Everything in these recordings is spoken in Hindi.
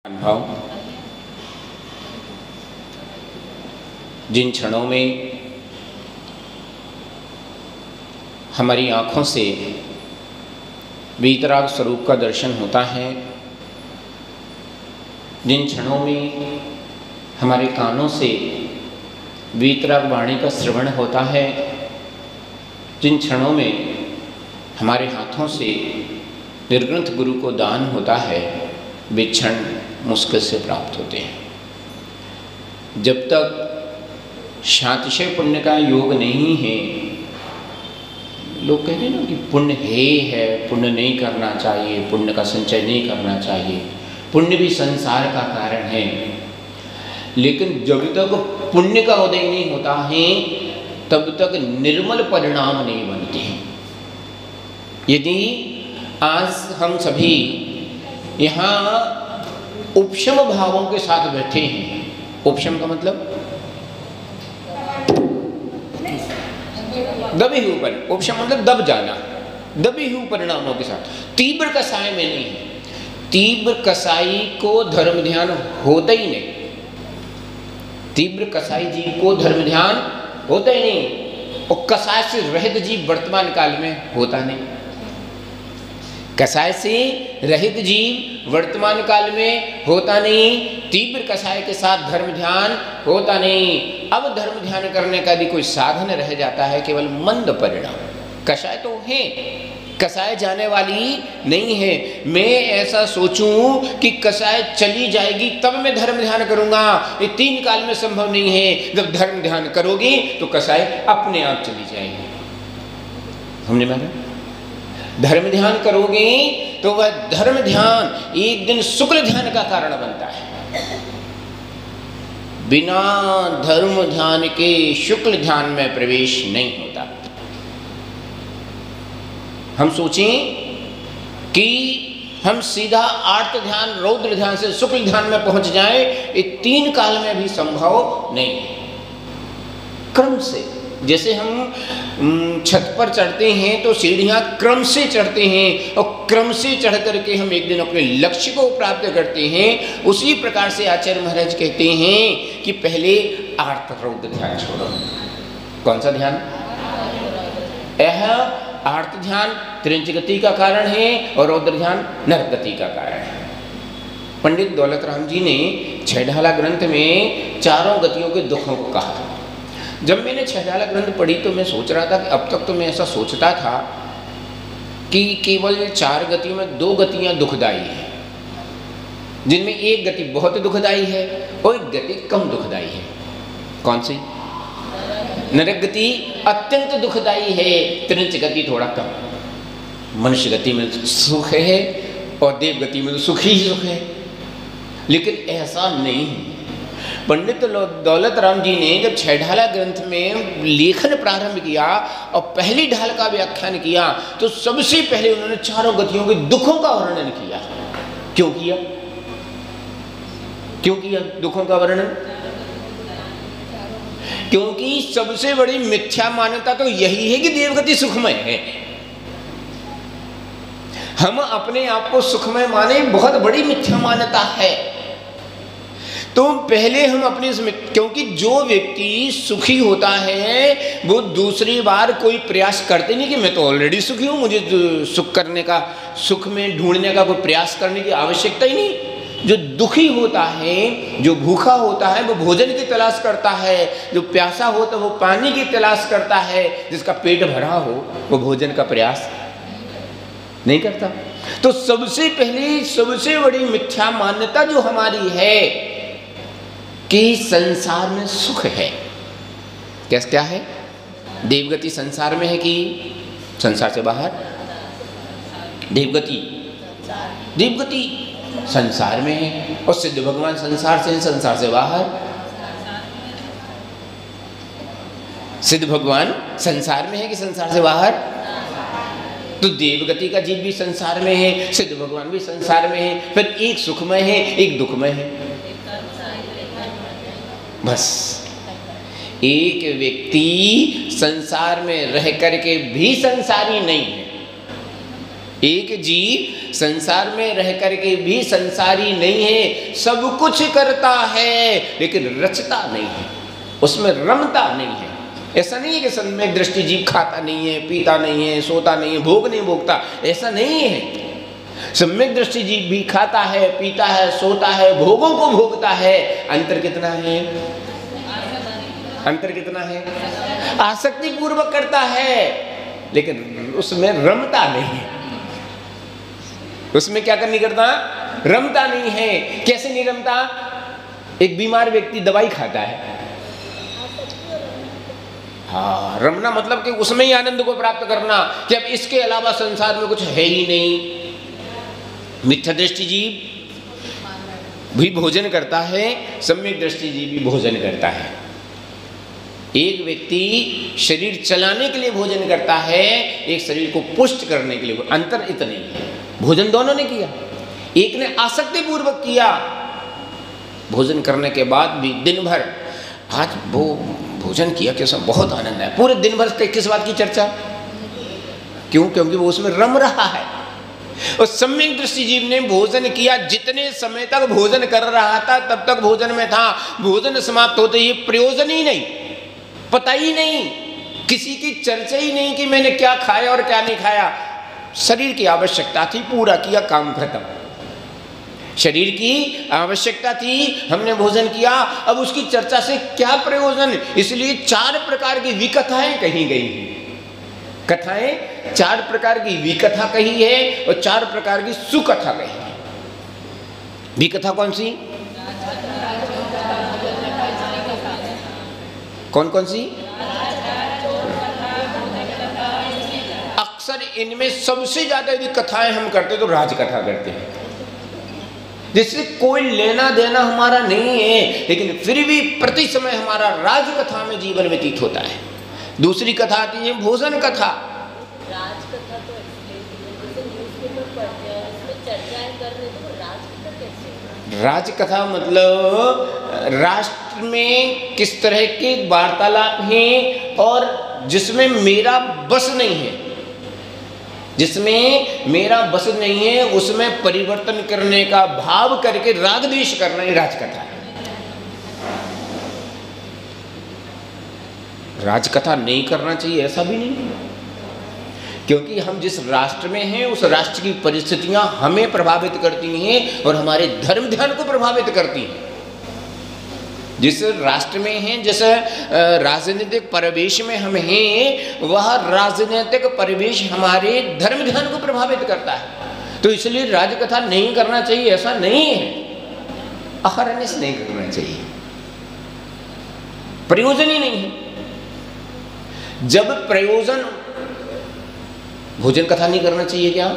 अनुभव जिन क्षणों में हमारी आँखों से वीतराग स्वरूप का दर्शन होता है, जिन क्षणों में हमारे कानों से वीतराग वाणी का श्रवण होता है, जिन क्षणों में हमारे हाथों से निर्ग्रंथ गुरु को दान होता है, वे क्षण मुश्किल से प्राप्त होते हैं। जब तक शातिशय पुण्य का योग नहीं है, लोग कहते हैं ना कि पुण्य है, पुण्य नहीं करना चाहिए, पुण्य का संचय नहीं करना चाहिए, पुण्य भी संसार का कारण है। लेकिन जब तक पुण्य का उदय नहीं होता है, तब तक निर्मल परिणाम नहीं बनते हैं। यदि आज हम सभी यहाँ उपशम भावों के साथ बैठे हैं, उपशम का मतलब दबे हुए पर, उपशम मतलब दब जाना, दबे हुए परिणामों के साथ, तीव्र कसाई में नहीं है। तीव्र कसाई को धर्म ध्यान होता ही नहीं, तीव्र कसाई जीव को धर्म ध्यान होता ही नहीं, और कसाय से रहित जीव वर्तमान काल में होता नहीं। कसाय से रहित जीव वर्तमान काल में होता नहीं, तीव्र कसाय के साथ धर्म ध्यान होता नहीं। अब धर्म ध्यान करने का भी कोई साधन रह जाता है, केवल मंद परिणाम। कसाय तो है, कसाय जाने वाली नहीं है। मैं ऐसा सोचूं कि कसाय चली जाएगी तब मैं धर्म ध्यान करूंगा, ये तीन काल में संभव नहीं है। जब धर्म ध्यान करोगी तो कसाय अपने आप चली जाएगी। हमने माना धर्म ध्यान करोगे तो वह धर्म ध्यान एक दिन शुक्ल ध्यान का कारण बनता है। बिना धर्म ध्यान के शुक्ल ध्यान में प्रवेश नहीं होता। हम सोचें कि हम सीधा आर्त ध्यान रौद्र ध्यान से शुक्ल ध्यान में पहुंच जाएं, ये तीन काल में भी संभव नहीं है। क्रम से, जैसे हम छत पर चढ़ते हैं तो सीढ़ियां क्रम से चढ़ते हैं, और क्रम से चढ़ करके हम एक दिन अपने लक्ष्य को प्राप्त करते हैं। उसी प्रकार से आचार्य महाराज कहते हैं कि पहले आर्त रौद्र ध्यान छोड़ो। कौन सा ध्यान? यह आर्त ध्यान त्रिंच गति का कारण है और रौद्र ध्यान नरक गति का कारण है। पंडित दौलत राम जी ने छहढाला ग्रंथ में चारों गतियों के दुखों को कहा। जब मैंने छहढाला ग्रंथ पढ़ी तो मैं सोच रहा था कि अब तक तो मैं ऐसा सोचता था कि केवल चार गति में दो गतियां दुखदाई हैं, जिनमें एक गति बहुत दुखदाई है और एक गति कम दुखदाई है। कौन सी? नरक गति अत्यंत दुखदाई है, त्रिंच गति थोड़ा कम। मनुष्य गति में सुख है और देव गति में तो सुख ही सुख है। लेकिन ऐसा नहीं है। पंडित दौलत राम जी ने जब छहढाला ग्रंथ में लेखन प्रारंभ किया और पहली ढाल का व्याख्यान किया, तो सबसे पहले उन्होंने चारों गतियों के दुखों का वर्णन किया। क्यों किया? क्यों किया दुखों का वर्णन? क्योंकि सबसे बड़ी मिथ्या मान्यता तो यही है कि देवगति सुखमय है। हम अपने आप को सुखमय माने, बहुत बड़ी मिथ्या मान्यता है। तो पहले हम अपने, क्योंकि जो व्यक्ति सुखी होता है वो दूसरी बार कोई प्रयास करते नहीं कि मैं तो ऑलरेडी सुखी हूँ, मुझे सुख करने का, सुख में ढूंढने का कोई प्रयास करने की आवश्यकता ही नहीं। जो दुखी होता है, जो भूखा होता है, वो भोजन की तलाश करता है, जो प्यासा होता है वो पानी की तलाश करता है, जिसका पेट भरा हो वो भोजन का प्रयास नहीं करता। तो सबसे पहले सबसे बड़ी मिथ्या मान्यता जो हमारी है कि संसार में सुख है। क्या है? देवगति संसार में है कि संसार से बाहर? देवगति संसार में है, और सिद्ध भगवान संसार से, संसार से बाहर। सिद्ध भगवान संसार में है कि संसार से बाहर? तो देवगति का जीव भी संसार में है, सिद्ध भगवान भी संसार में है। फिर एक सुखमय है, एक दुखमय है। बस एक व्यक्ति संसार में रह करके भी संसारी नहीं है, एक जीव संसार में रह करके भी संसारी नहीं है, सब कुछ करता है लेकिन रचता नहीं है, उसमें रमता नहीं है। ऐसा नहीं है कि सम्यक दृष्टि जीव खाता नहीं है, पीता नहीं है, सोता नहीं है, भोग नहीं भोगता, ऐसा नहीं है। सम्यक दृष्टि जीव भी खाता है, पीता है, सोता है, भोगों को भोगता है। अंतर कितना है? अंतर कितना है? आसक्ति पूर्वक करता है लेकिन उसमें रमता नहीं है। उसमें क्या करनी करता? रमता नहीं है। कैसे नहीं रमता? एक बीमार व्यक्ति दवाई खाता है, हाँ, रमना मतलब कि उसमें ही आनंद को प्राप्त करना कि अब इसके अलावा संसार में कुछ है ही नहीं। मिथ्या दृष्टि जीव भी भोजन करता है, सम्यक दृष्टि जीव भी भोजन करता है। एक व्यक्ति शरीर चलाने के लिए भोजन करता है, एक शरीर को पुष्ट करने के लिए। अंतर इतना ही है। भोजन दोनों ने किया, एक ने आसक्ति पूर्वक किया, भोजन करने के बाद भी दिन भर आज वो भोजन किया कैसा बहुत आनंद है, पूरे दिन भर किस बात की चर्चा? क्यों? क्योंकि वो उसमें रम रहा है। और सम्यक दृष्टि जीव ने भोजन किया, जितने समय तक भोजन कर रहा था तब तक भोजन में था, भोजन समाप्त होते ही प्रयोजन ही नहीं, पता ही नहीं, किसी की चर्चा ही नहीं कि मैंने क्या खाया और क्या नहीं खाया। शरीर की आवश्यकता थी, पूरा किया, काम खत्म। शरीर की आवश्यकता थी, हमने भोजन किया, अब उसकी चर्चा से क्या प्रयोजन? इसलिए 4 प्रकार की विकथाएं कही गई हैं। कथाएं 4 प्रकार की विकथा कही है और 4 प्रकार की सुकथा कही है। विकथा कौन सी? कौन कौन सी? अक्सर इनमें सबसे ज्यादा यदि कथाएं हम करते तो राजकथा करते हैं, जिससे कोई लेना देना हमारा नहीं है, लेकिन फिर भी प्रति समय हमारा राजकथा में जीवन व्यतीत होता है। दूसरी कथा आती है भोजन कथा। राजकथा तो जैसे न्यूज़पेपर पढ़ते हैं उसमें चर्चाएं कर रहे तो राजकथा कैसे? राजकथा मतलब राष्ट्र में किस तरह के वार्तालाप हैं और जिसमें मेरा बस नहीं है, जिसमें मेरा बस नहीं है, उसमें परिवर्तन करने का भाव करके राग द्वेष करना ही राजकथा है। राजकथा नहीं करना चाहिए ऐसा भी नहीं, क्योंकि हम जिस राष्ट्र में हैं उस राष्ट्र की परिस्थितियां हमें प्रभावित करती हैं और हमारे धर्म ध्यान को प्रभावित करती हैं। जिस राष्ट्र में हैं, जिस राजनीतिक परिवेश में हम हैं, वह राजनीतिक परिवेश हमारे धर्म ध्यान को प्रभावित करता है। तो इसलिए राजकथा नहीं करना चाहिए ऐसा नहीं है, अहरनिश नहीं करना चाहिए, प्रयोजन ही नहीं है। जब प्रयोजन, भोजन कथा नहीं करना चाहिए क्या?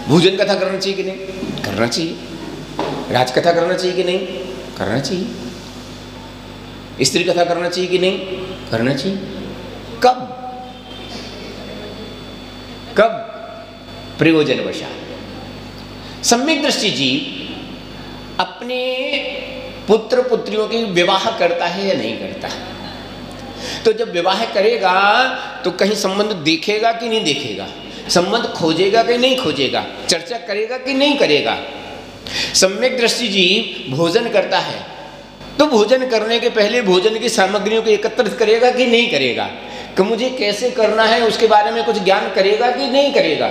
भोजन कथा करना चाहिए कि नहीं? करना चाहिए। राजकथा करना चाहिए कि नहीं? करना चाहिए। स्त्री कथा करना चाहिए कि नहीं? करना चाहिए। कब? कब? प्रयोजन वशात। सम्यक दृष्टि जीव अपने पुत्र पुत्रियों की विवाह करता है या नहीं करता है? तो जब विवाह करेगा तो कहीं संबंध देखेगा कि नहीं देखेगा, संबंध खोजेगा कि नहीं खोजेगा, चर्चा करेगा कि नहीं करेगा। सम्यक दृष्टि जीव भोजन करता है तो भोजन करने के पहले भोजन की सामग्रियों को एकत्रित करेगा कि नहीं करेगा, कि मुझे कैसे करना है उसके बारे में कुछ ज्ञान करेगा कि नहीं करेगा।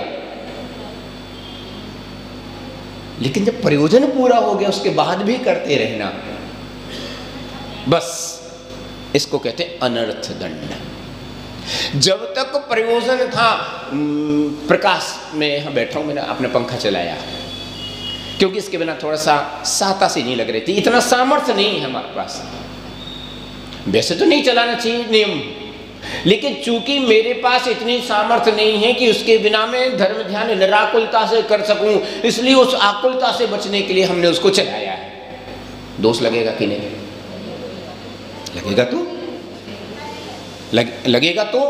लेकिन जब प्रयोजन पूरा हो गया उसके बाद भी करते रहना, बस इसको कहते हैं अनर्थ दंड। जब तक प्रयोजन था, प्रकाश में यहाँ बैठा हूं, मैंने अपना पंखा चलाया क्योंकि इसके बिना थोड़ा सा साता सी नहीं लग रही थी, इतना सामर्थ्य नहीं है हमारे पास। वैसे तो नहीं चलाना चाहिए नियम, लेकिन चूंकि मेरे पास इतनी सामर्थ्य नहीं है कि उसके बिना मैं धर्म ध्यान निराकुलता से कर सकूं, इसलिए उस आकुलता से बचने के लिए हमने उसको चलाया है। दोष लगेगा कि नहीं? लगेगा तो लगेगा तो,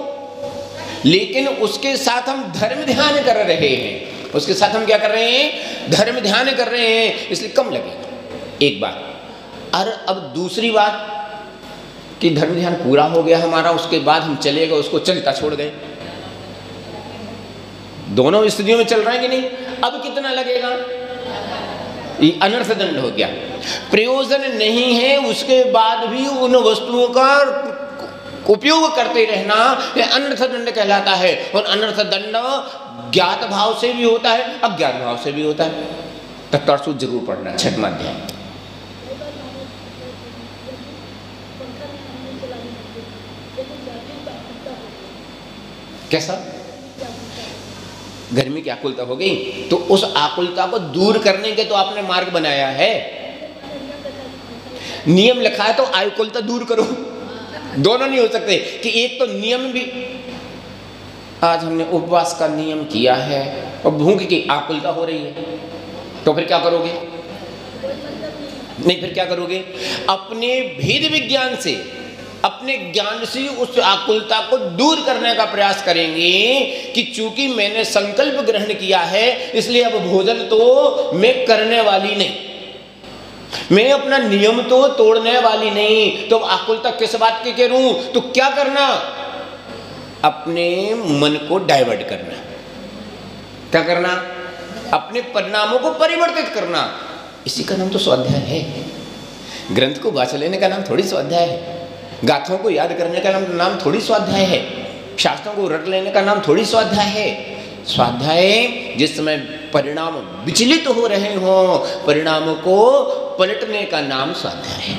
लेकिन उसके साथ हम धर्म ध्यान कर रहे हैं, उसके साथ हम क्या कर रहे हैं? धर्म ध्यान कर रहे हैं, इसलिए कम लगेगा। एक बात। और अब दूसरी बात कि धर्म ध्यान पूरा हो गया हमारा, उसके बाद हम चले गए, उसको चलता छोड़ गए, दोनों स्थितियों में चल रहा है कि नहीं? अब कितना लगेगा? ये अनर्थ दंड हो गया। प्रयोजन नहीं है उसके बाद भी उन वस्तुओं का उपयोग करते रहना यह अनर्थ दंड कहलाता है। और अनर्थ दंड ज्ञात भाव से भी होता है, अज्ञात भाव से भी होता है। तत्वार्थ जरूर पढ़ना 6वां अध्याय। कैसा? गर्मी की आकुलता हो गई तो उस आकुलता को दूर करने के तो आपने मार्ग बनाया है, नियम लिखा है तो आकुलता दूर करो। दोनों नहीं हो सकते कि एक तो नियम भी, आज हमने उपवास का नियम किया है और भूख की आकुलता हो रही है, तो फिर क्या करोगे? नहीं, फिर क्या करोगे? अपने भेद विज्ञान से, अपने ज्ञान से उस आकुलता को दूर करने का प्रयास करेंगे कि चूंकि मैंने संकल्प ग्रहण किया है इसलिए अब भोजन तो मैं करने वाली नहीं, मैं अपना नियम तो तोड़ने वाली नहीं। तो आकुलता किस बात की करूं? तो क्या करना? अपने मन को डाइवर्ट करना। क्या करना? अपने परिणामों को परिवर्तित करना। इसी का नाम तो स्वाध्याय है। ग्रंथ को वाच लेने का नाम थोड़ी स्वाध्याय है, गाथों को याद करने का नाम थोड़ी स्वाध्याय है, शास्त्रों को रट लेने का नाम थोड़ी स्वाध्याय है। स्वाध्याय जिस समय परिणाम विचलित हो रहे हों, परिणामों को पलटने का नाम स्वाध्याय है।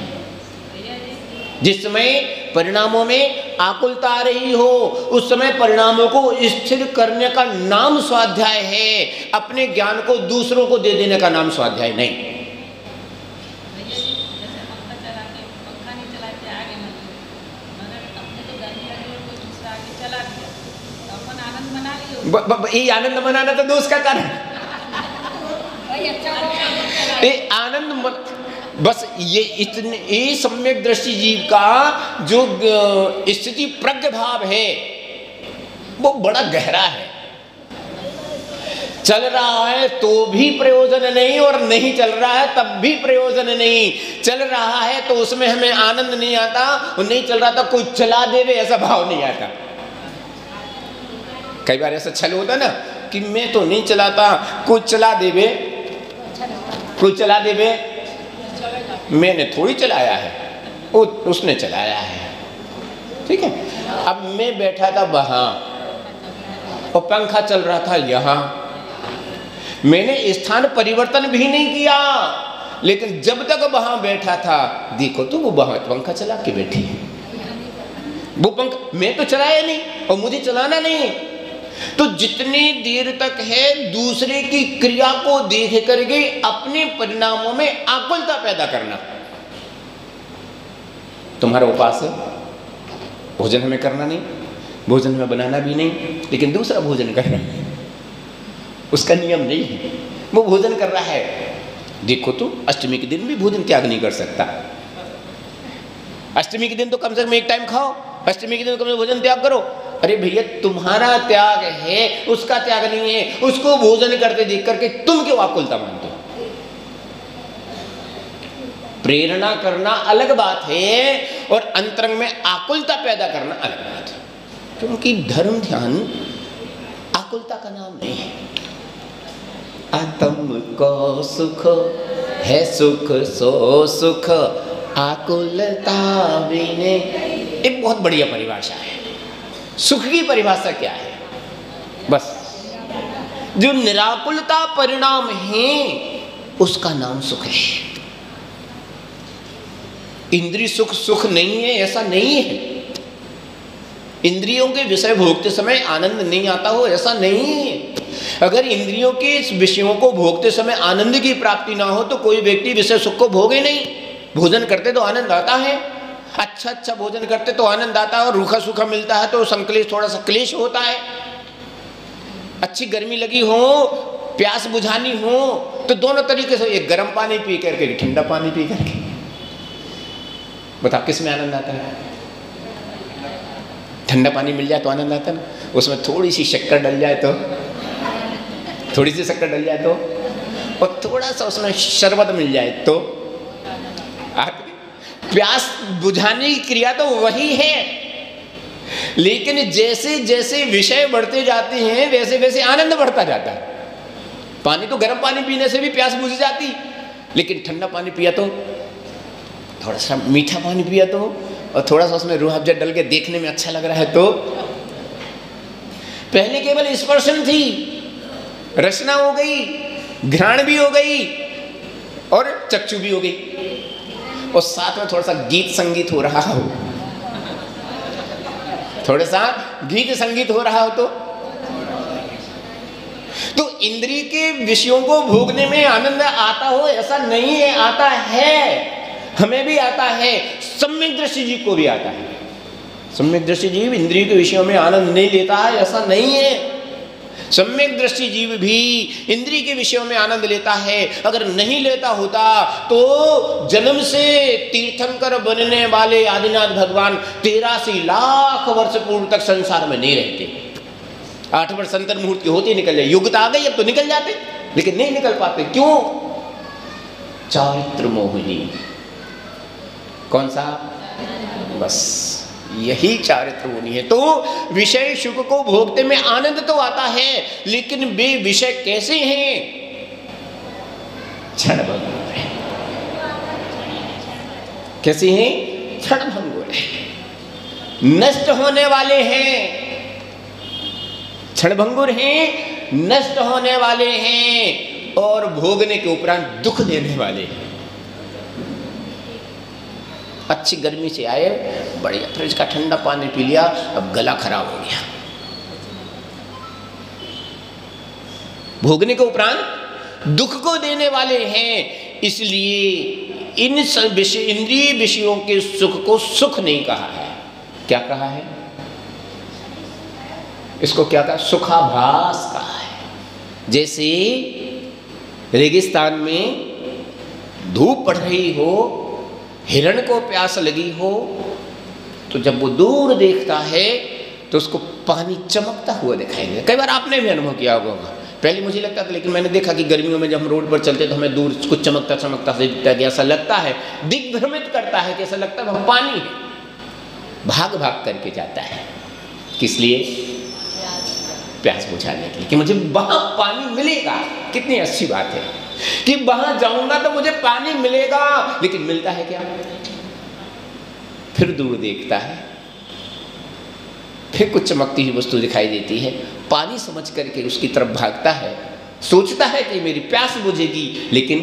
जिस समय परिणामों में आकुलता आ रही हो उस समय परिणामों को स्थिर करने का नाम स्वाध्याय है। अपने ज्ञान को दूसरों को दे देने का नाम स्वाध्याय नहीं। ये आनंद मनाना तो दोष का कारण, ये आनंद बस ये इतने ये सम्यक दृष्टि जीव का जो स्थिति प्रज्ञ भाव है वो बड़ा गहरा है। चल रहा है तो भी प्रयोजन नहीं और नहीं चल रहा है तब भी प्रयोजन नहीं। चल रहा है तो उसमें हमें आनंद नहीं आता और नहीं चल रहा था कोई चला देवे ऐसा भाव नहीं आता। कई बार ऐसा छल होता ना कि मैं तो नहीं चलाता, कोई चला देवे, कोई चला देवे, मैंने थोड़ी चलाया है, उसने चलाया है। ठीक है, अब मैं बैठा था वहां और पंखा चल रहा था यहाँ, मैंने स्थान परिवर्तन भी नहीं किया, लेकिन जब तक वहां बैठा था देखो तो वो वहां पंखा चला के बैठी है। वो पंखा मैं तो चलाया नहीं और मुझे चलाना नहीं। तो जितनी देर तक है दूसरे की क्रिया को देख करके अपने परिणामों में आकुलता पैदा करना। तुम्हारा उपास है, भोजन हमें करना नहीं, भोजन हमें बनाना भी नहीं, लेकिन दूसरा भोजन करना है, उसका नियम नहीं है, वो भोजन कर रहा है। देखो तो अष्टमी के दिन भी भोजन त्याग नहीं कर सकता। अष्टमी के दिन तो कम से कम एक टाइम खाओ, अष्टमी के दिन कम से कम भोजन त्याग करो। अरे भैया तुम्हारा त्याग है, उसका त्याग नहीं है, उसको भोजन करते देख करके तुम क्यों आकुलता मानते हो? प्रेरणा करना अलग बात है और अंतरंग में आकुलता पैदा करना अलग बात है। क्योंकि धर्म ध्यान आकुलता का नाम नहीं है। आत्म को सुख है, सुख सो सुख आकुलता बिने। एक बहुत बढ़िया परिभाषा है। सुख की परिभाषा क्या है? बस जो निराकुलता परिणाम है उसका नाम सुख है। इंद्रिय सुख सुख नहीं है ऐसा नहीं है। इंद्रियों के विषय भोगते समय आनंद नहीं आता हो ऐसा नहीं है। अगर इंद्रियों के विषयों को भोगते समय आनंद की प्राप्ति ना हो तो कोई व्यक्ति विषय सुख को भोगे नहीं। भोजन करते तो आनंद आता है, अच्छा भोजन करते तो आनंद आता है, और रूखा सूखा मिलता है तो संकलेश, थोड़ा सा क्लेश होता है। अच्छी गर्मी लगी हो, प्यास बुझानी हो तो दोनों तरीके से, एक गर्म पानी पी करके ठंडा पानी पी करके, बताओ किस में आनंद आता है? ठंडा पानी मिल जाए तो आनंद आता है ना, उसमें थोड़ी सी शक्कर डल जाए तो, थोड़ी सी शक्कर डल जाए तो, और थोड़ा सा उसमें शरबत मिल जाए तो, प्यास बुझाने की क्रिया तो वही है। लेकिन जैसे जैसे विषय बढ़ते जाते हैं वैसे वैसे आनंद बढ़ता जाता है। पानी तो गर्म पानी पीने से भी प्यास बुझ जाती, लेकिन ठंडा पानी पिया तो, थोड़ा सा मीठा पानी पिया तो, और थोड़ा सा उसमें रूह अफ़ज़ा डल के देखने में अच्छा लग रहा है तो। पहले केवल स्पर्शन थी, रचना हो गई, घ्राण भी हो गई और चक्षु भी हो गई, और साथ में थोड़ा सा गीत संगीत हो रहा हो, थोड़ा सा गीत संगीत हो रहा हो तो इंद्रिय के विषयों को भोगने में आनंद आता हो ऐसा नहीं है, आता है, हमें भी आता है, सम्यक दृष्टि जीव को भी आता है। सम्यक दृष्टि जीव इंद्रिय के विषयों में आनंद नहीं लेता है ऐसा नहीं है। सम्यक दृष्टि जीव भी इंद्रिय के विषयों में आनंद लेता है। अगर नहीं लेता होता तो जन्म से तीर्थंकर बनने वाले आदिनाथ भगवान 83 लाख वर्ष पूर्व तक संसार में नहीं रहते। 8 वर्ष अंतर मुहूर्त के होते निकल जाए, युग आ गई अब तो निकल जाते, लेकिन नहीं निकल पाते। क्यों? चारित्र मोहिनी। कौन सा? बस यही चारित्र मोहिनी है। तो विषय सुख को भोगते में आनंद तो आता है, लेकिन वे विषय कैसे हैं? क्षणभंगुर है। कैसे हैं? क्षणभंगुर है, नष्ट होने वाले हैं। क्षणभंगुर हैं, नष्ट होने वाले हैं, और भोगने के उपरांत दुख देने वाले हैं। अच्छी गर्मी से आए, बढ़िया फ्रिज का ठंडा पानी पी लिया, अब गला खराब हो गया। भोगने के उपरांत दुख को देने वाले हैं। इसलिए इन इंद्रिय विषयों के सुख को सुख नहीं कहा है। क्या कहा है? इसको क्या कहा? सुखाभास कहा है। जैसे रेगिस्तान में धूप पड़ रही हो, हिरण को प्यास लगी हो, तो जब वो दूर देखता है तो उसको पानी चमकता हुआ दिखाई देगा। कई बार आपने भी अनुभव किया होगा। पहले मुझे लगता था, लेकिन मैंने देखा कि गर्मियों में जब हम रोड पर चलते तो हमें दूर कुछ चमकता चमकता से दिखता है, ऐसा लगता है, दिग्भ्रमित करता है कि ऐसा लगता है वह पानी है। भाग भाग करके जाता है, किस लिए? प्यास बुझाने के लिए, कि मुझे वहां पानी मिलेगा। कितनी अच्छी बात है कि वहां जाऊंगा तो मुझे पानी मिलेगा, लेकिन मिलता है क्या? फिर दूर देखता है, फिर कुछ चमकती हुई वस्तु दिखाई देती है, पानी समझ करके उसकी तरफ भागता है, सोचता है कि मेरी प्यास बुझेगी, लेकिन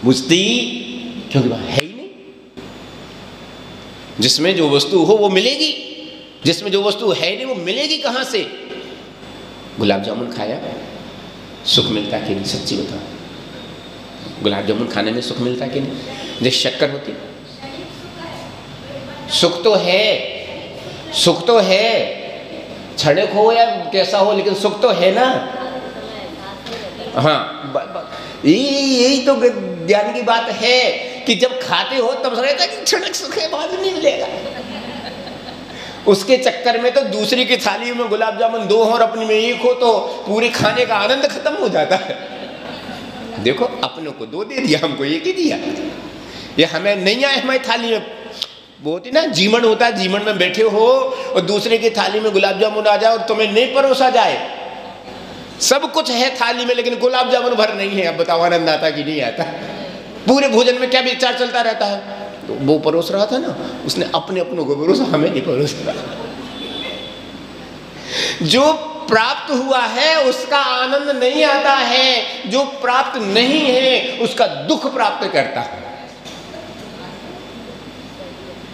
बुझती क्योंकि वहां है ही नहीं। जिसमें जो वस्तु हो वो मिलेगी, जिसमें जो वस्तु है नहीं वो मिलेगी कहां से? गुलाब जामुन खाया, सुख मिलता कि नहीं? सच्ची बताओ, गुलाब जामुन खाने में सुख मिलता कि नहीं? जैसे शक्कर होती, सुख तो है, सुख तो है, क्षणिक हो या कैसा हो, लेकिन सुख तो है ना। हाँ, यही तो ज्ञान की बात है कि जब खाते हो तब समझता है कि क्षणिक सुख है, बाद नहीं मिलेगा। उसके चक्कर में तो दूसरी की थाली में गुलाब जामुन 2 हो और अपनी में 1 हो तो पूरे खाने का आनंद खत्म हो जाता है। देखो, अपनों को 2 दे दिया, हमको 1 ही दिया। ये हमें नहीं आए हमारी थाली में। वो होती ना, जीवन होता है, जीवन में बैठे हो और दूसरे की थाली में गुलाब जामुन आ जाए और तुम्हें नहीं परोसा जाए। सब कुछ है थाली में, लेकिन गुलाब जामुन भर नहीं है। अब बताओ आनंद आता कि नहीं आता? पूरे भोजन में क्या विचार चलता रहता है? तो वो परोस रहा था ना, उसने अपने अपनों को परोसा, हमें नहीं परोसा। जो प्राप्त हुआ है उसका आनंद नहीं आता है, जो प्राप्त नहीं है उसका दुख प्राप्त करता है।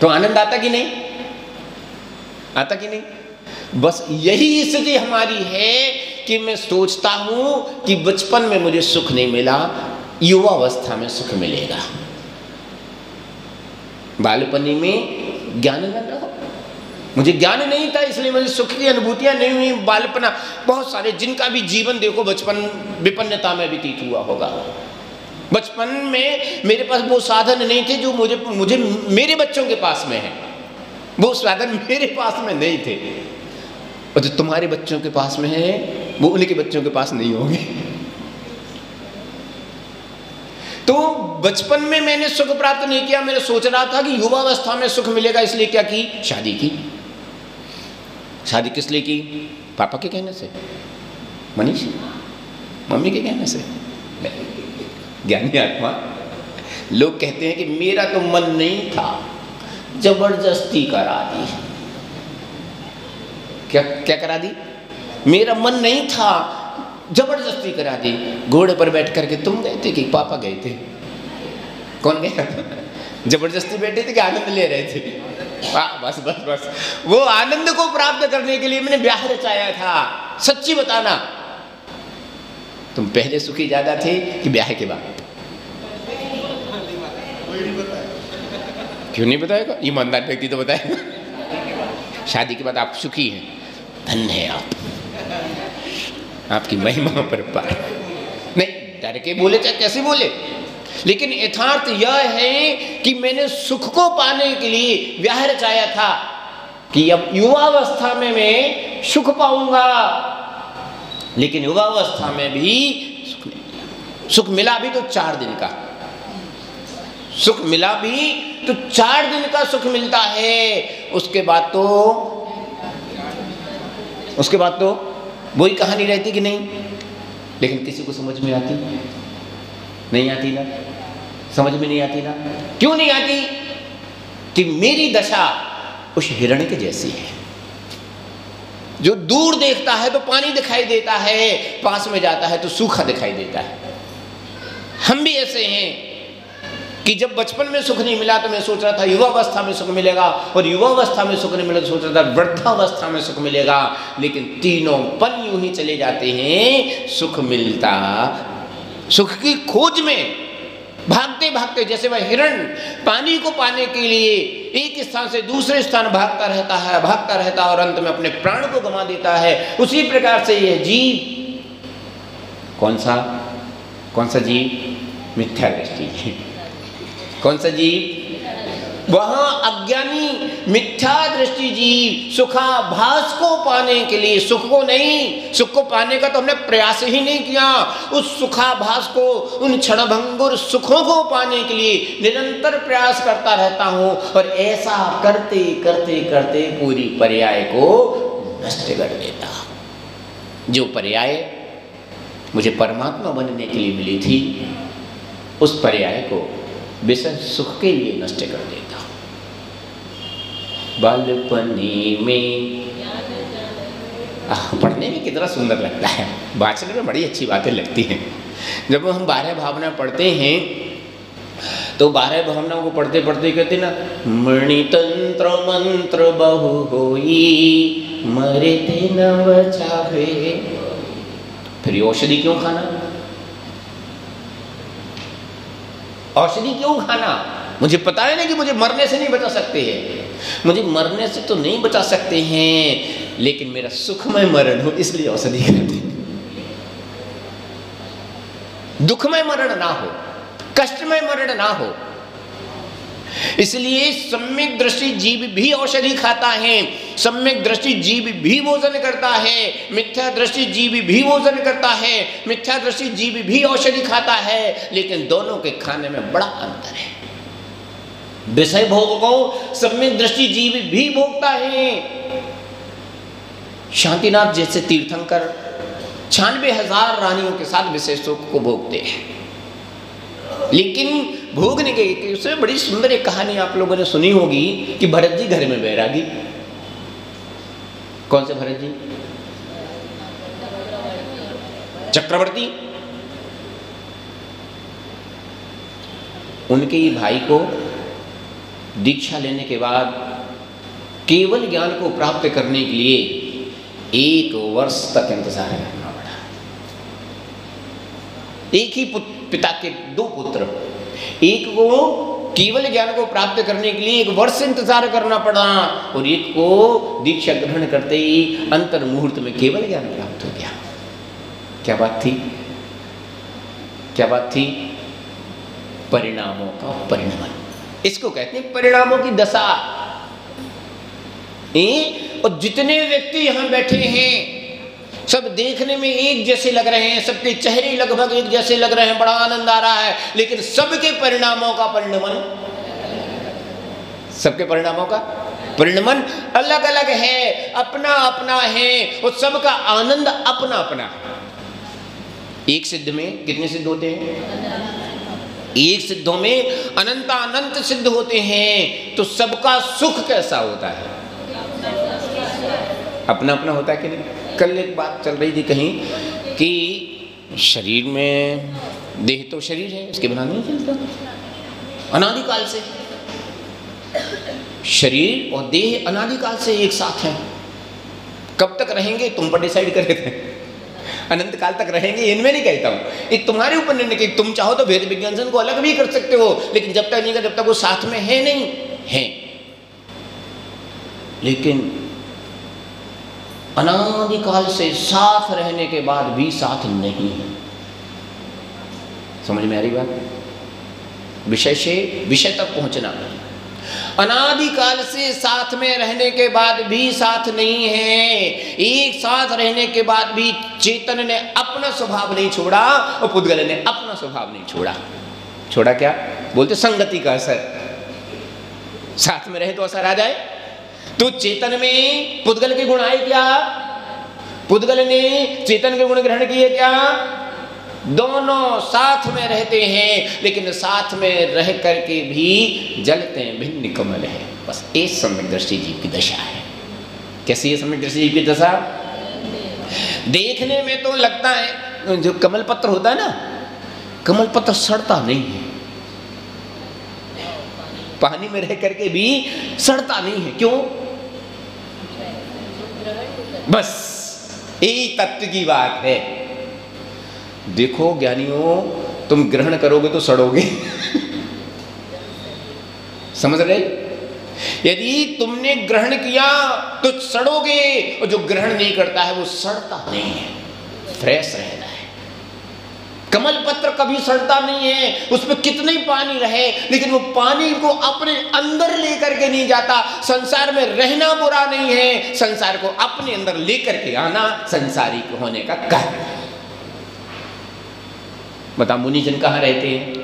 तो आनंद आता कि नहीं? आता कि नहीं? बस यही स्थिति हमारी है कि मैं सोचता हूं कि बचपन में मुझे सुख नहीं मिला, युवावस्था में सुख मिलेगा। बालपनी में ज्ञान न रहा, मुझे ज्ञान नहीं था, इसलिए मुझे सुख की अनुभूतियां नहीं हुई। बालपना, बहुत सारे जिनका भी जीवन देखो बचपन विपन्नता में व्यतीत हुआ होगा। बचपन में मेरे पास वो साधन नहीं थे जो मुझे मेरे बच्चों के पास में है। वो साधन मेरे पास में नहीं थे, और जो तुम्हारे बच्चों के पास में है वो उनके बच्चों के पास नहीं होंगे। तो बचपन में मैंने सुख प्राप्त नहीं किया। मैंने सोच रहा था कि युवावस्था में सुख मिलेगा, इसलिए क्या की? शादी की। शादी किस लिए की? पापा के कहने से? मनीष? मम्मी के कहने से? ज्ञानी आत्मा लोग कहते हैं कि मेरा तो मन नहीं था, जबरदस्ती करा दी। क्या क्या करा दी? मेरा मन नहीं था, जबरदस्ती करा दी। घोड़े पर बैठ करके तुम गए थे कि पापा गए थे? कौन गया? जबरदस्ती बैठे थे कि आनंद ले रहे थे? बस बस बस, वो आनंद को प्राप्त करने के लिए मैंने ब्याह रचाया था। सच्ची बताना, तुम पहले सुखी ज्यादा थे कि ब्याह के बाद? क्यों नहीं बताएगा? ईमानदार व्यक्ति तो बताएगा। शादी के बाद आप सुखी हैं, धन्य है आप, आपकी महिमा पर पार। नहीं, डर के बोले चाहे कैसे बोले, लेकिन यथार्थ यह है कि मैंने सुख को पाने के लिए ब्याह रचाया था कि अब युवावस्था में मैं सुख पाऊंगा। लेकिन युवावस्था में भी सुख नहीं मिला। सुख मिला भी तो 4 दिन का, सुख मिला भी तो 4 दिन का सुख मिलता है। उसके बाद तो वही कहानी रहती कि नहीं? लेकिन किसी को समझ में आती नहीं? आती ना, समझ में नहीं आती ना। क्यों नहीं आती? कि मेरी दशा उस हिरण के जैसी है, जो दूर देखता है तो पानी दिखाई देता है, पास में जाता है तो सूखा दिखाई देता है। हम भी ऐसे हैं कि जब बचपन में सुख नहीं मिला तो मैं सोच रहा था युवावस्था में सुख मिलेगा, और युवावस्था में सुख नहीं मिला तो सोच रहा था वृद्धावस्था में सुख मिलेगा। लेकिन तीनों पल यूं ही चले जाते हैं, सुख मिलता, सुख की खोज में भागते भागते, जैसे वह हिरण पानी को पाने के लिए एक स्थान से दूसरे स्थान भागता रहता है और अंत में अपने प्राण को गंवा देता है। उसी प्रकार से यह जीव, कौन सा जीव? मिथ्या दृष्टि। कौन सा जीव? वहां अज्ञानी मिथ्या दृष्टि जीव सुखाभास को पाने के लिए, सुख को नहीं, सुख को पाने का तो हमने प्रयास ही नहीं किया, उस सुखाभास को, उन क्षणभंगुर सुखों को पाने के लिए निरंतर प्रयास करता रहता हूं। और ऐसा करते करते करते पूरी पर्याय को नष्ट कर देता। जो पर्याय मुझे परमात्मा बनने के लिए मिली थी, उस पर्याय को विषय सुख के लिए नष्ट कर देता। बालपनी में पढ़ने में कितना सुंदर लगता है, वाचन में बड़ी अच्छी बातें लगती हैं। जब हम 12 भावना पढ़ते हैं तो 12 भावनाओं को पढ़ते पढ़ते कहते ना, मणितंत्र मंत्र बहु होई मरते न बचावे। फिर औषधि क्यों खाना? औषधि क्यों खाना? मुझे पता है ना कि मुझे मरने से नहीं बचा सकते हैं, मुझे मरने से तो नहीं बचा सकते हैं, लेकिन मेरा सुखमय मरण हो इसलिए औषधि खाते हैं। दुखमय मरण ना हो, कष्टमय मरण ना हो, इसलिए सम्यक दृष्टि जीव भी औषधि खाता है, सम्यक दृष्टि जीव भी भोजन करता है, मिथ्या दृष्टि जीव भी भोजन करता है, मिथ्या दृष्टि जीव भी औषधि खाता है। लेकिन दोनों के खाने में बड़ा अंतर है। विषय भोग को सम्यक दृष्टि जीव भी भोगता है। शांतिनाथ जैसे तीर्थंकर 96,000 रानियों के साथ विषय सुख को भोगते हैं, लेकिन भोगने के उसमें बड़ी सुंदर एक कहानी आप लोगों ने सुनी होगी कि भरत जी घर में बैरागी। कौन से भरत जी? चक्रवर्ती। उनके ही भाई को दीक्षा लेने के बाद केवल ज्ञान को प्राप्त करने के लिए 1 वर्ष तक इंतजार करना पड़ा। एक ही पिता के 2 पुत्र, एक को केवल ज्ञान को प्राप्त करने के लिए 1 वर्ष इंतजार करना पड़ा, और एक को दीक्षा ग्रहण करते ही अंतर मुहूर्त में केवल ज्ञान प्राप्त हो गया। क्या बात थी? क्या बात थी? परिणामों का परिणमन, इसको कहते हैं परिणामों की दशा। और जितने व्यक्ति यहां बैठे हैं सब देखने में एक जैसे लग रहे हैं, सबके चेहरे लगभग एक जैसे लग रहे हैं, बड़ा आनंद आ रहा है, लेकिन सबके परिणामों का परिणमन, सबके परिणामों का पूर्ण मन अलग अलग है, अपना अपना है, और सबका आनंद अपना अपना है। एक सिद्ध में कितने सिद्ध होते हैं? एक सिद्धों में अनंत अनंत सिद्ध होते हैं। तो सबका सुख कैसा होता है? अपना अपना होता है कि नहीं? कल एक बात चल रही थी कहीं कि शरीर में, देह तो शरीर है, इसके बिना नहीं चलता। अनादिकाल से शरीर और देह अनादिकाल से एक साथ हैं। कब तक रहेंगे तुम पर डिसाइड कर लेते हैं। अनंत काल तक रहेंगे इनमें नहीं कहता हूँ, ये तुम्हारे ऊपर निर्णय कि तुम चाहो तो वेद विज्ञान को अलग भी कर सकते हो, लेकिन जब तक नहीं कर, जब तक वो साथ में है नहीं है। लेकिन अनादिकाल से साथ रहने के बाद भी साथ नहीं है। समझ में आ रही बात? विषय से विषय तक पहुंचना। अनादिकाल से साथ में रहने के बाद भी साथ नहीं है। एक साथ रहने के बाद भी चेतन ने अपना स्वभाव नहीं छोड़ा और पुद्गल ने अपना स्वभाव नहीं छोड़ा। छोड़ा क्या? बोलते संगति का असर। साथ में रहे तो असर आ जाए। तो चेतन में पुद्गल के गुण आए क्या? पुद्गल ने चेतन के गुण ग्रहण किए क्या? दोनों साथ में रहते हैं, लेकिन साथ में रह करके भी जलते हैं, भिन्न कमल है। बस एक सम्यक दृष्टि जीव की दशा है। कैसी है सम्यक दृष्टि जीव की दशा? देखने में तो लगता है, जो कमल पत्र होता है ना, कमल पत्र सड़ता नहीं है, पानी में रह करके भी सड़ता नहीं है। क्यों? बस यही तत्व की बात है। देखो ज्ञानियों, तुम ग्रहण करोगे तो सड़ोगे। समझ रहे? यदि तुमने ग्रहण किया तो सड़ोगे, और जो ग्रहण नहीं करता है वो सड़ता नहीं है, फ्रेश रहता है। कमल पत्र कभी सड़ता नहीं है, उसमें कितना ही पानी रहे, लेकिन वो पानी को अपने अंदर लेकर के नहीं जाता। संसार में रहना बुरा नहीं है, संसार को अपने अंदर लेकर के आना संसारिक होने का कारण है। बता, मुनिजन कहाँ रहते हैं?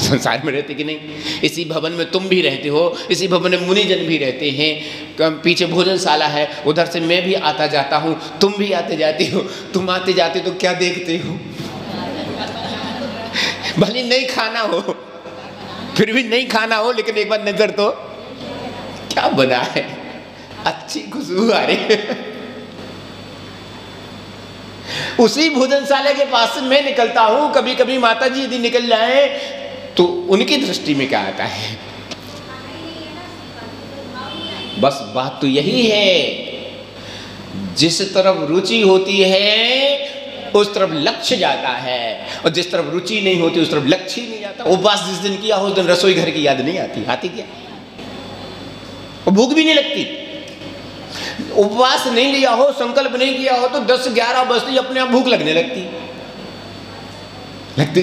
संसार में रहते कि नहीं? इसी भवन में तुम भी रहते हो, इसी भवन में मुनिजन भी रहते हैं। पीछे भोजनशाला है, उधर से मैं भी आता जाता हूँ, तुम भी आते जाते हो। तुम आते जाते तो क्या देखते हो? भले नहीं खाना हो, फिर भी नहीं खाना हो, लेकिन एक बार नजर तो क्या बना है, अच्छी खुशबू आ रही है। उसी भोजनशाला के पास से मैं निकलता हूं, कभी कभी माता जी यदि निकल जाए तो उनकी दृष्टि में क्या आता है? बस बात तो यही है, जिस तरफ रुचि होती है उस तरफ लक्ष्य जाता है, और जिस तरफ रुचि नहीं होती उस तरफ लक्ष्य ही नहीं जाता। उपवास जिस दिन किया हो उस दिन रसोई घर की याद नहीं आती। आती क्या? और भूख भी नहीं लगती। उपवास नहीं लिया हो, संकल्प नहीं किया हो तो 10-11 बजते अपने आप भूख लगने लगती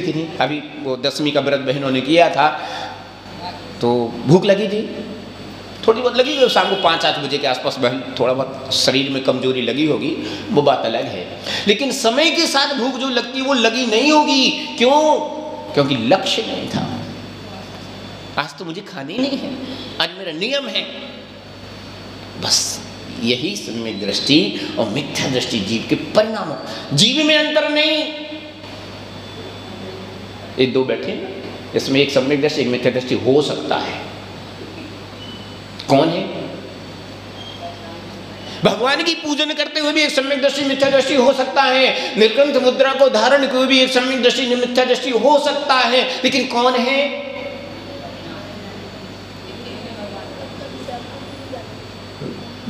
कि नहीं? अभी वो 10वीं का व्रत बहनों ने किया था तो भूख लगी थी, थोड़ी बहुत लगी, शाम को 5-8 बजे के आसपास बहन थोड़ा बहुत शरीर में कमजोरी लगी होगी, वो बात अलग है। लेकिन समय के साथ भूख जो लगती वो लगी नहीं होगी। क्यों? क्योंकि लक्ष्य नहीं था। आज तो मुझे खानी नहीं है, आज मेरा नियम है। बस यही सम्यक दृष्टि और मिथ्या दृष्टि जीव के परिणाम। जीव में अंतर नहीं। ये दो बैठे ना, इसमें एक सम्यक दृष्टि एक मिथ्या दृष्टि हो सकता है। कौन है? भगवान की पूजन करते हुए भी एक सम्यक दृष्टि मिथ्या दृष्टि हो सकता है। नीलकंठ मुद्रा को धारण किए भी एक सम्यक दृष्टि मिथ्या दृष्टि हो सकता है। लेकिन कौन है?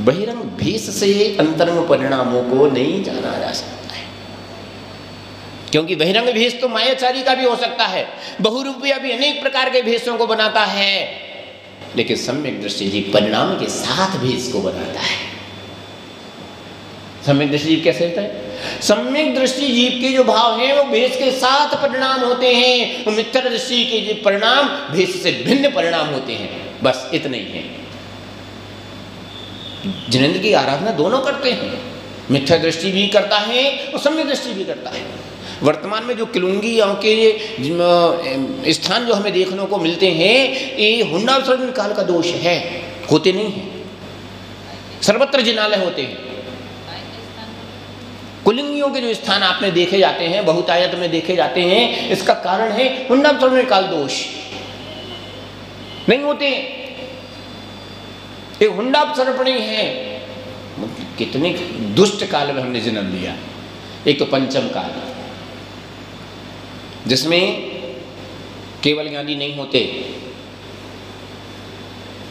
बहिरंग भेष से अंतरंग परिणामों को नहीं जाना जा सकता है, क्योंकि बहिरंग भेष तो मायाचारी का भी हो सकता है, बहुरूपिया भी अनेक प्रकार के भेषों को बनाता है, लेकिन सम्यक दृष्टि जीव परिणाम के साथ भेष को बनाता है। सम्यक दृष्टि जीव कैसे होता है? सम्यक दृष्टि जीव के जो भाव हैं वो भेष के साथ परिणाम होते हैं, मिथ्या दृष्टि के जो परिणाम भेष से भिन्न परिणाम होते हैं। बस इतना ही है। जिनेंद्र की आराधना दोनों करते हैं, मिथ्या दृष्टि भी करता है और सम्यक दृष्टि भी करता है। वर्तमान में जो किलुंगियों के स्थान जो हमें देखने को मिलते हैं, ये हुंडा विसर्जन काल का दोष है। होते नहीं हैं, सर्वत्र जिनालय होते हैं। कुलिंगियों के जो स्थान आपने देखे जाते हैं, बहुतायत में देखे जाते हैं, इसका कारण है हुंडापसर्पणी काल दोष। नहीं होते, एक हुंडापसर्पणी है। कितने दुष्ट काल में हमने जन्म लिया। एक तो पंचम काल, जिसमें केवल ज्ञानी नहीं होते,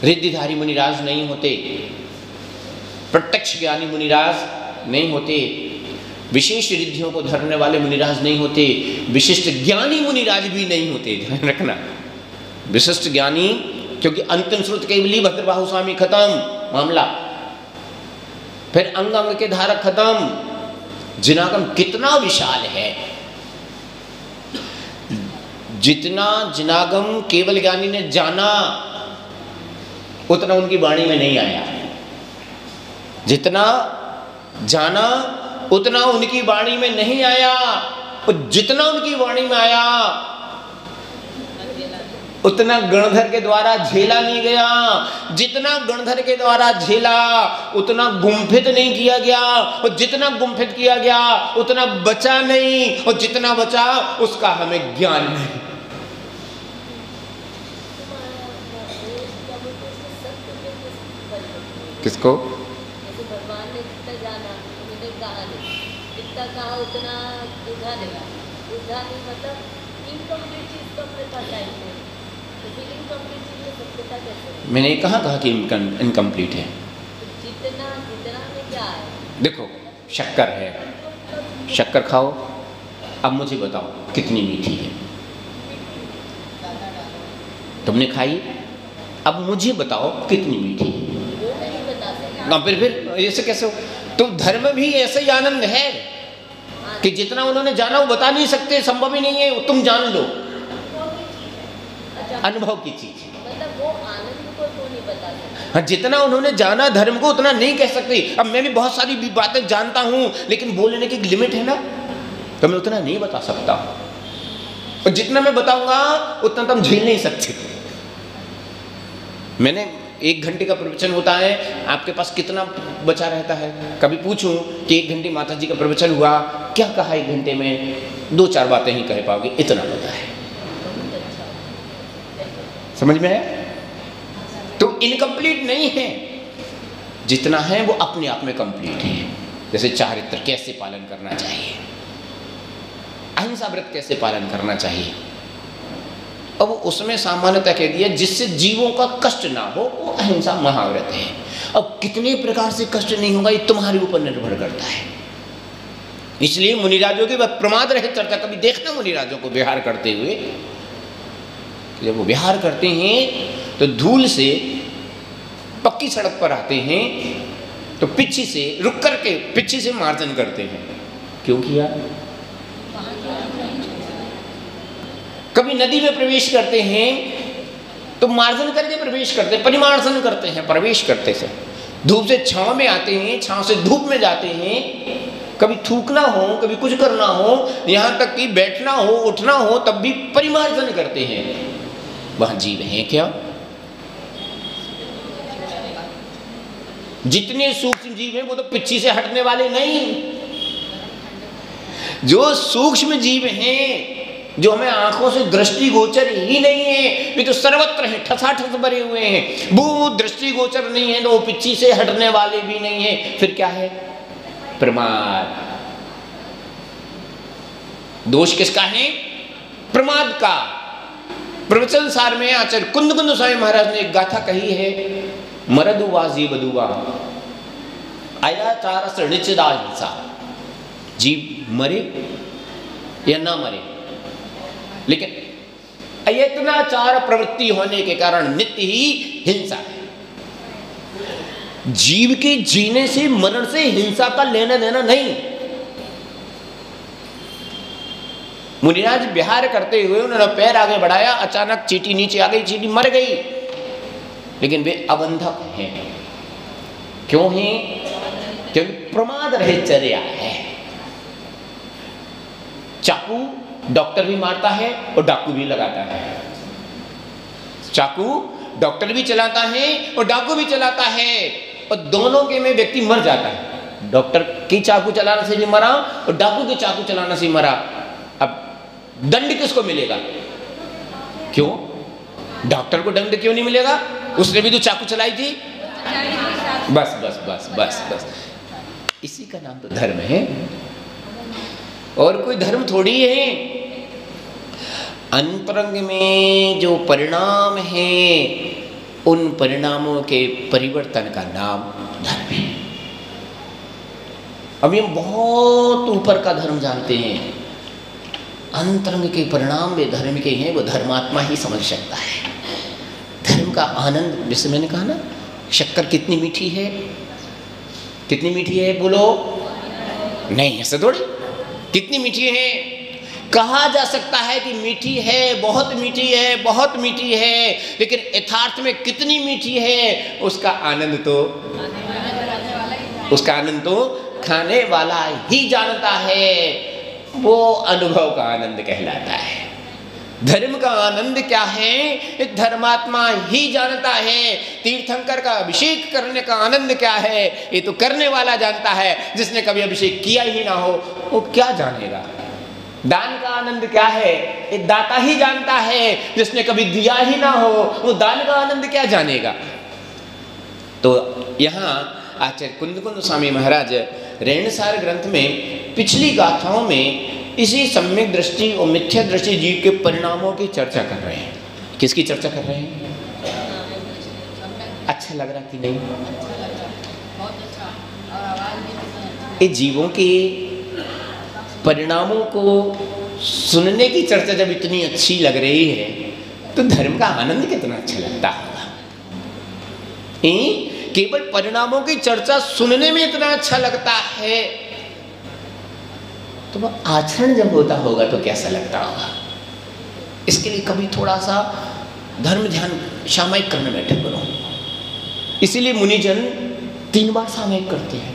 रिद्धिधारी मुनिराज नहीं होते, प्रत्यक्ष ज्ञानी मुनिराज नहीं होते, विशेष रिद्धियों को धरने वाले मुनिराज नहीं होते, विशिष्ट ज्ञानी मुनिराज भी नहीं होते। ध्यान रखना, विशिष्ट ज्ञानी, क्योंकि अंतिम श्रुत केवली भद्रबाहु स्वामी खत्म मामला, फिर अंग अंग के धारक खत्म। जिनागम कितना विशाल है, जितना जिनागम केवल ज्ञानी ने जाना उतना उनकी वाणी में नहीं आया, जितना जाना उतना उनकी वाणी में नहीं आया, और जितना उनकी वाणी में आया उतना गणधर के द्वारा झेला नहीं गया, जितना गणधर के द्वारा झेला उतना गुम्फित नहीं किया गया, और जितना गुम्फित किया गया उतना बचा नहीं, और जितना बचा उसका हमें ज्ञान नहीं। किसको? जैसे भगवान ने जितना जाना उन्होंने कहा नहीं, जितना कहा उतना बुझा नहीं, बुझा नहीं मतलब इनकम्प्लीट चीज को अपने पास आई है, तो फिर इनकम्प्लीट चीज में सत्यता कैसे है? मैंने कहा कि इनकम्प्लीट है। जितना जितना में क्या है? देखो, शक्कर है, शक्कर खाओ, अब मुझे बताओ कितनी मीठी है। तुमने खाई, अब मुझे बताओ कितनी मीठी है। फिर ऐसे कैसे हो? तो धर्म भी ऐसे ही आनंद है कि जितना उन्होंने जाना वो बता नहीं सकते, संभव ही नहीं है, तुम जान लो। अनुभव की चीज, मतलब वो आनंद को तो नहीं बता सकते। हाँ, जितना उन्होंने जाना धर्म को उतना नहीं कह सकते। अब मैं भी बहुत सारी बातें जानता हूं, लेकिन बोलने की लिमिट है ना, तो मैं उतना नहीं बता सकता, और जितना मैं बताऊंगा उतना तुम झेल नहीं सकते। मैंने 1 घंटे का प्रवचन होता है, आपके पास कितना बचा रहता है? कभी पूछूं कि 1 घंटे माता जी का प्रवचन हुआ, क्या कहा 1 घंटे में? 2-4 बातें ही कह पाओगे, इतना पता है। समझ में है? तो इनकम्प्लीट नहीं है, जितना है वो अपने आप में कंप्लीट है। जैसे चारित्र कैसे पालन करना चाहिए, अहिंसा व्रत कैसे पालन करना चाहिए, अब उसमें सामान्यतः कह दिया जिससे जीवों का कष्ट ना हो वो अहिंसा महाव्रत है। अब कितने प्रकार से कष्ट नहीं होगा ये तुम्हारे ऊपर निर्भर करता है। इसलिए मुनिराजों की प्रमाद रहित चर्चा, कभी देखना मुनिराजों को विहार करते हुए, जब वो विहार करते हैं तो धूल से पक्की सड़क पर आते हैं तो पिच्छी से रुक करके पिच्छी से मार्जन करते हैं। क्यों किया? कभी नदी में प्रवेश करते हैं तो मार्जन करके प्रवेश करते हैं, परिमार्जन करते हैं, प्रवेश करते से धूप से छांव में आते हैं, छांव से धूप में जाते हैं। कभी थूकना हो, कभी कुछ करना हो, यहाँ तक कि बैठना हो, उठना हो, तब भी परिमार्जन करते हैं। वहाँ जीव हैं क्या? जितने सूक्ष्म जीव हैं वो तो पिच्छी से हटने वाले नहीं। जो सूक्ष्म जीव हैं जो हमें आंखों से दृष्टिगोचर ही नहीं है, वे तो सर्वत्र हैं, ठसाठस भरे हुए हैं। वो दृष्टिगोचर नहीं है तो वो पिच्छी से हटने वाले भी नहीं है। फिर क्या है? प्रमाद। दोष किसका है? प्रमाद का। प्रवचन सार में आचार्य कुंद कुंद स्वामी महाराज ने एक गाथा कही है, मरदुवा जीवदुवा आयाचार निश्चिदाहिंसा। जीव मरे या ना मरे, लेकिन अयत्नाचार प्रवृत्ति होने के कारण नित्य ही हिंसा है। जीव के जीने से, मरण से हिंसा का लेना देना नहीं। मुनिराज विहार करते हुए उन्होंने पैर आगे बढ़ाया, अचानक चींटी नीचे आ गई, चींटी मर गई, लेकिन वे अबंधक हैं। क्यों हैं? क्योंकि प्रमाद रहित चर्या है। चाकू डॉक्टर भी मारता है और डाकू भी लगाता है। चाकू डॉक्टर भी चलाता है और डाकू भी चलाता है, और दोनों के में व्यक्ति मर जाता है। डॉक्टर की चाकू चलाने से भी मरा और डाकू के चाकू चलाने से मरा। अब दंड किसको मिलेगा? क्यों डॉक्टर को दंड क्यों नहीं मिलेगा? उसने भी तो चाकू चलाई थी। बस बस बस बस बस, इसी का नाम तो धर्म है, और कोई धर्म थोड़ी है। अंतरंग में जो परिणाम है, उन परिणामों के परिवर्तन का नाम धर्म है। अभी हम बहुत ऊपर का धर्म जानते हैं, अंतरंग के परिणाम वे धर्म के हैं, वो धर्मात्मा ही समझ सकता है। धर्म का आनंद, जैसे मैंने कहा ना, शक्कर कितनी मीठी है, कितनी मीठी है बोलो? नहीं ऐसे थोड़ी, कितनी मीठी है। कहा जा सकता है कि मीठी है, बहुत मीठी है, बहुत मीठी है, लेकिन यथार्थ में कितनी मीठी है उसका आनंद तो खाने वाला ही जानता है। वो अनुभव का आनंद कहलाता है। धर्म का आनंद क्या है, धर्मात्मा ही जानता है। तीर्थंकर का अभिषेक करने का आनंद क्या है, ये तो करने वाला जानता है। जिसने कभी अभिषेक किया ही ना हो वो क्या जानेगा। दान का आनंद क्या है, ये दाता ही जानता है। जिसने कभी दिया ही ना हो वो दान का आनंद क्या जानेगा। तो यहाँ आचार्य कुंद स्वामी महाराज रेणसार ग्रंथ में पिछली गाथाओं में इसी सम्यक दृष्टि और मिथ्या दृष्टि जीव के परिणामों की चर्चा कर रहे हैं। किसकी चर्चा कर रहे हैं? अच्छा लग रहा कि नहीं? ये जीवों के परिणामों को सुनने की चर्चा जब इतनी अच्छी लग रही है तो धर्म का आनंद कितना अच्छा लगता होगा। केवल परिणामों की चर्चा सुनने में इतना अच्छा लगता है तो वह आचरण जब होता होगा तो कैसा लगता होगा। इसके लिए कभी थोड़ा सा धर्म ध्यान सामयिक करने बैठे करो। इसीलिए मुनिजन 3 बार सामयिक करते हैं।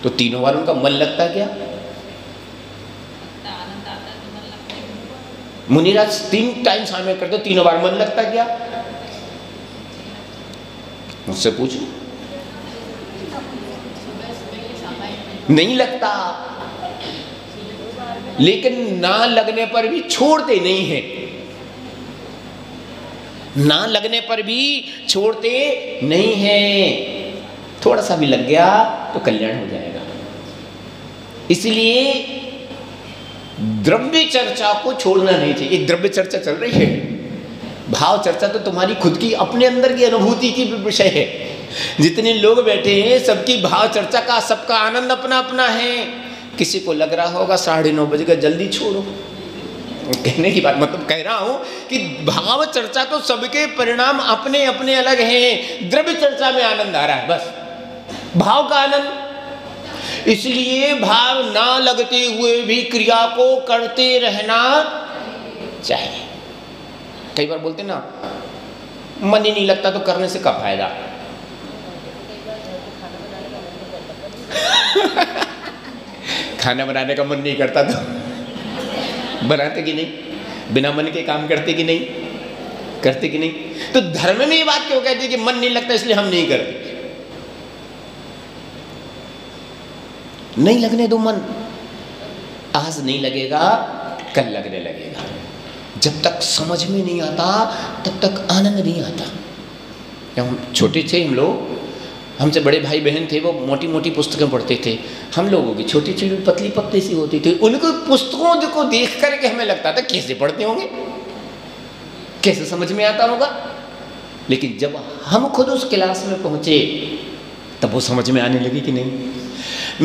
तो तीनों बार उनका मन लगता क्या? मुनिराज 3 टाइम सामयिक करते, तीनों बार मन लगता क्या? मुझसे पूछो। नहीं लगता, लेकिन ना लगने पर भी छोड़ते नहीं है। ना लगने पर भी छोड़ते नहीं है। थोड़ा सा भी लग गया तो कल्याण हो जाएगा। इसलिए द्रव्य चर्चा को छोड़ना नहीं चाहिए। द्रव्य चर्चा चल रही है, भाव चर्चा तो तुम्हारी खुद की अपने अंदर की अनुभूति की विषय है। जितने लोग बैठे हैं सबकी भाव चर्चा का, सबका आनंद अपना अपना है। किसी को लग रहा होगा 9:30 बज गए जल्दी छोड़ो, कहने की बात मतलब कह रहा हूं कि भाव चर्चा तो सबके परिणाम अपने अपने अलग हैं। द्रव्य चर्चा में आनंद आ रहा है, बस भाव का आनंद। इसलिए भाव ना लगते हुए भी क्रिया को करते रहना चाहिए। कई बार बोलते ना मन ही नहीं लगता तो करने से क्या फायदा। खाना बनाने का मन नहीं करता तो बनाते कि नहीं? बिना मन के काम करते कि नहीं? करते कि नहीं? तो धर्म में ये बात क्यों कहती है कि मन नहीं लगता इसलिए हम नहीं करते? नहीं लगने दो मन। आज नहीं लगेगा कल लगने लगेगा। जब तक समझ में नहीं आता तब तक आनंद नहीं आता। जब हम छोटे थे, हम लोग, हमसे बड़े भाई बहन थे, वो मोटी मोटी पुस्तकें पढ़ते थे। हम लोगों की छोटी छोटी पतली पतली सी होती थी। उनको पुस्तकों को देख करके हमें लगता था कैसे पढ़ते होंगे, कैसे समझ में आता होगा। लेकिन जब हम खुद उस क्लास में पहुंचे तब वो समझ में आने लगी कि नहीं।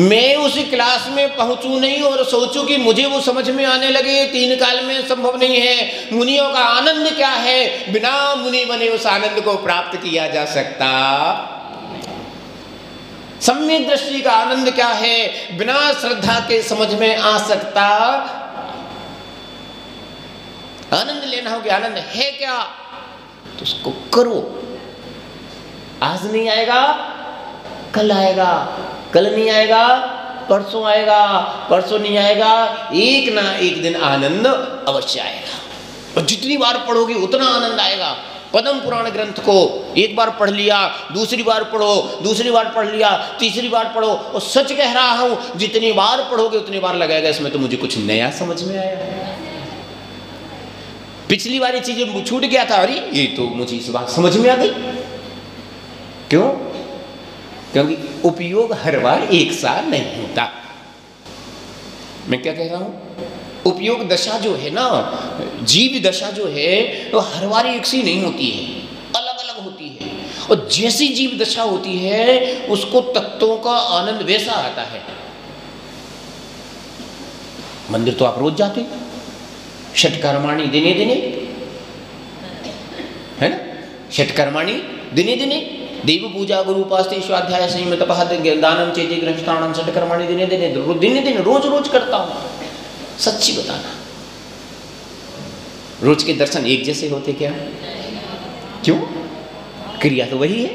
मैं उस क्लास में पहुंचूं नहीं और सोचूं कि मुझे वो समझ में आने लगे, 3 काल में संभव नहीं है। मुनियों का आनंद क्या है, बिना मुनि बने उस आनंद को प्राप्त किया जा सकता। सम्यक दृष्टि का आनंद क्या है, बिना श्रद्धा के समझ में आ सकता। आनंद लेना हो कि आनंद है क्या तो उसको करो। आज नहीं आएगा कल आएगा, कल नहीं आएगा परसों आएगा, परसों नहीं आएगा, एक ना एक दिन आनंद अवश्य आएगा। और जितनी बार पढ़ोगे उतना आनंद आएगा। पद्म पुराण ग्रंथ को एक बार पढ़ लिया, दूसरी बार पढ़ो, दूसरी बार पढ़ लिया, तीसरी बार पढ़ो, और सच कह रहा हूं जितनी बार पढ़ोगे उतनी बार लगेगा इसमें तो मुझे कुछ नया समझ में आया। पिछली बार ये चीजें छूट गया था, अरे ये तो मुझे इस बार समझ में आ गई। क्यों? क्योंकि उपयोग हर बार एक सा नहीं होता। मैं क्या कह रहा हूं? उपयोग दशा जो है ना, जीव दशा जो है वो हर बार एक सी नहीं होती है, अलग अलग होती है। और जैसी जीव दशा होती है उसको तत्वों का आनंद वैसा आता है। मंदिर तो आप रोज जाते, षटकर्माणि दिने दिने, है ना? षटकर्माणि दिने दिने, देव पूजा गुरु उपासते स्वाध्याय संयम तपः दानम चेति गृहस्थानम षटकर्माणि दिने दिने, दिने दिन रोज रोज करता हूं। सच्ची बताना, रोज के दर्शन एक जैसे होते क्या? क्यों? क्रिया तो वही है।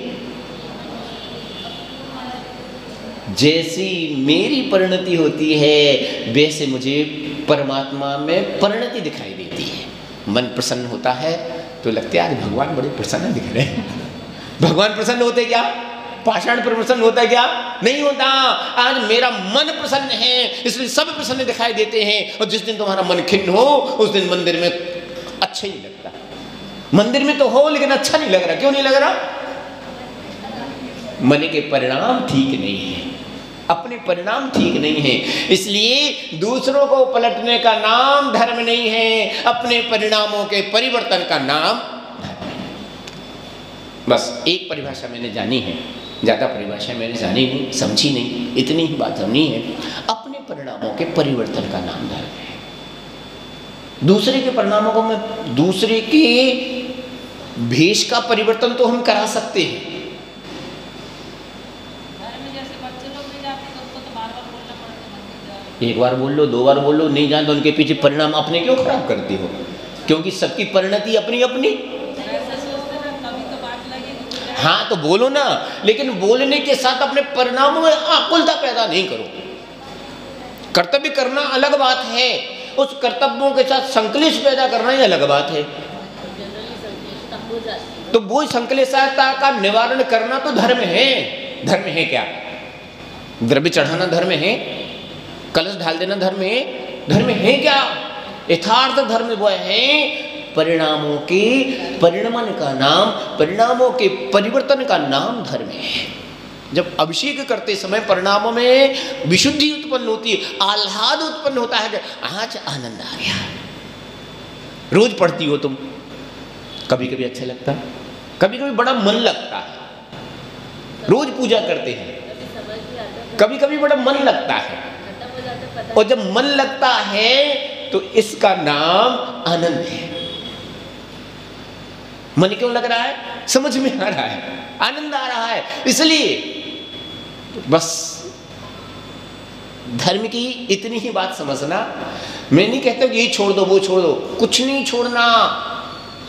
जैसी मेरी परिणति होती है वैसे मुझे परमात्मा में परिणति दिखाई देती है। मन प्रसन्न होता है तो लगते आज भगवान बड़े प्रसन्न दिख रहे हैं। भगवान प्रसन्न होते क्या? पाषाण पर प्रसन्न होता है क्या? नहीं होता। आज मेरा मन प्रसन्न है इसलिए सब प्रसन्न दिखाई देते हैं। और जिस दिन तुम्हारा मन खिन्न हो उस दिन मंदिर में अच्छा ही लगता। मंदिर में तो हो लेकिन अच्छा नहीं लग रहा। क्यों नहीं लग रहा? मन के परिणाम ठीक नहीं है, अपने परिणाम ठीक नहीं है। इसलिए दूसरों को पलटने का नाम धर्म नहीं है, अपने परिणामों के परिवर्तन का नाम धर्म है। बस एक परिभाषा मैंने जानी है, ज़्यादा परिभाषा मैंने जानी नहीं, समझी नहीं, इतनी ही बात समझनी है। अपने परिणामों के परिवर्तन का नाम धर्म है। दूसरे के परिणामों को मैं, दूसरे के भेष का परिवर्तन तो हम करा सकते हैं। एक बार बोल लो, दो बार बोल लो, नहीं जाए तो उनके पीछे परिणाम अपने क्यों खराब करते हो? क्योंकि सबकी परिणति अपनी अपनी। हाँ तो बोलो ना, लेकिन बोलने के साथ अपने परिणामों में आकुलता पैदा नहीं करो। कर्तव्य करना अलग बात है, उस कर्तव्यों के साथ संकलेश पैदा करना ही अलग बात है। तो वो संकलेशता का निवारण करना तो धर्म है। धर्म है क्या? द्रव्य चढ़ाना धर्म है, कलश ढाल देना धर्म है। धर्म है क्या? यथार्थ धर्म वह है परिणामों के परिणमन का नाम, परिणामों के परिवर्तन का नाम धर्म है। जब अभिषेक करते समय परिणामों में विशुद्धि उत्पन्न होती है, आह्लाद उत्पन्न होता है कि आज आनंद आ गया। रोज पढ़ती हो तुम, कभी कभी अच्छा लगता है, कभी कभी बड़ा मन लगता है। रोज पूजा करते हैं, कभी कभी बड़ा मन लगता है। और जब मन लगता है तो इसका नाम आनंद है। मन क्यों लग रहा है? समझ में आ रहा है, आनंद आ रहा है। इसलिए बस धर्म की इतनी ही बात समझना। मैं नहीं कहता कि ये छोड़ दो वो छोड़ दो, कुछ नहीं छोड़ना।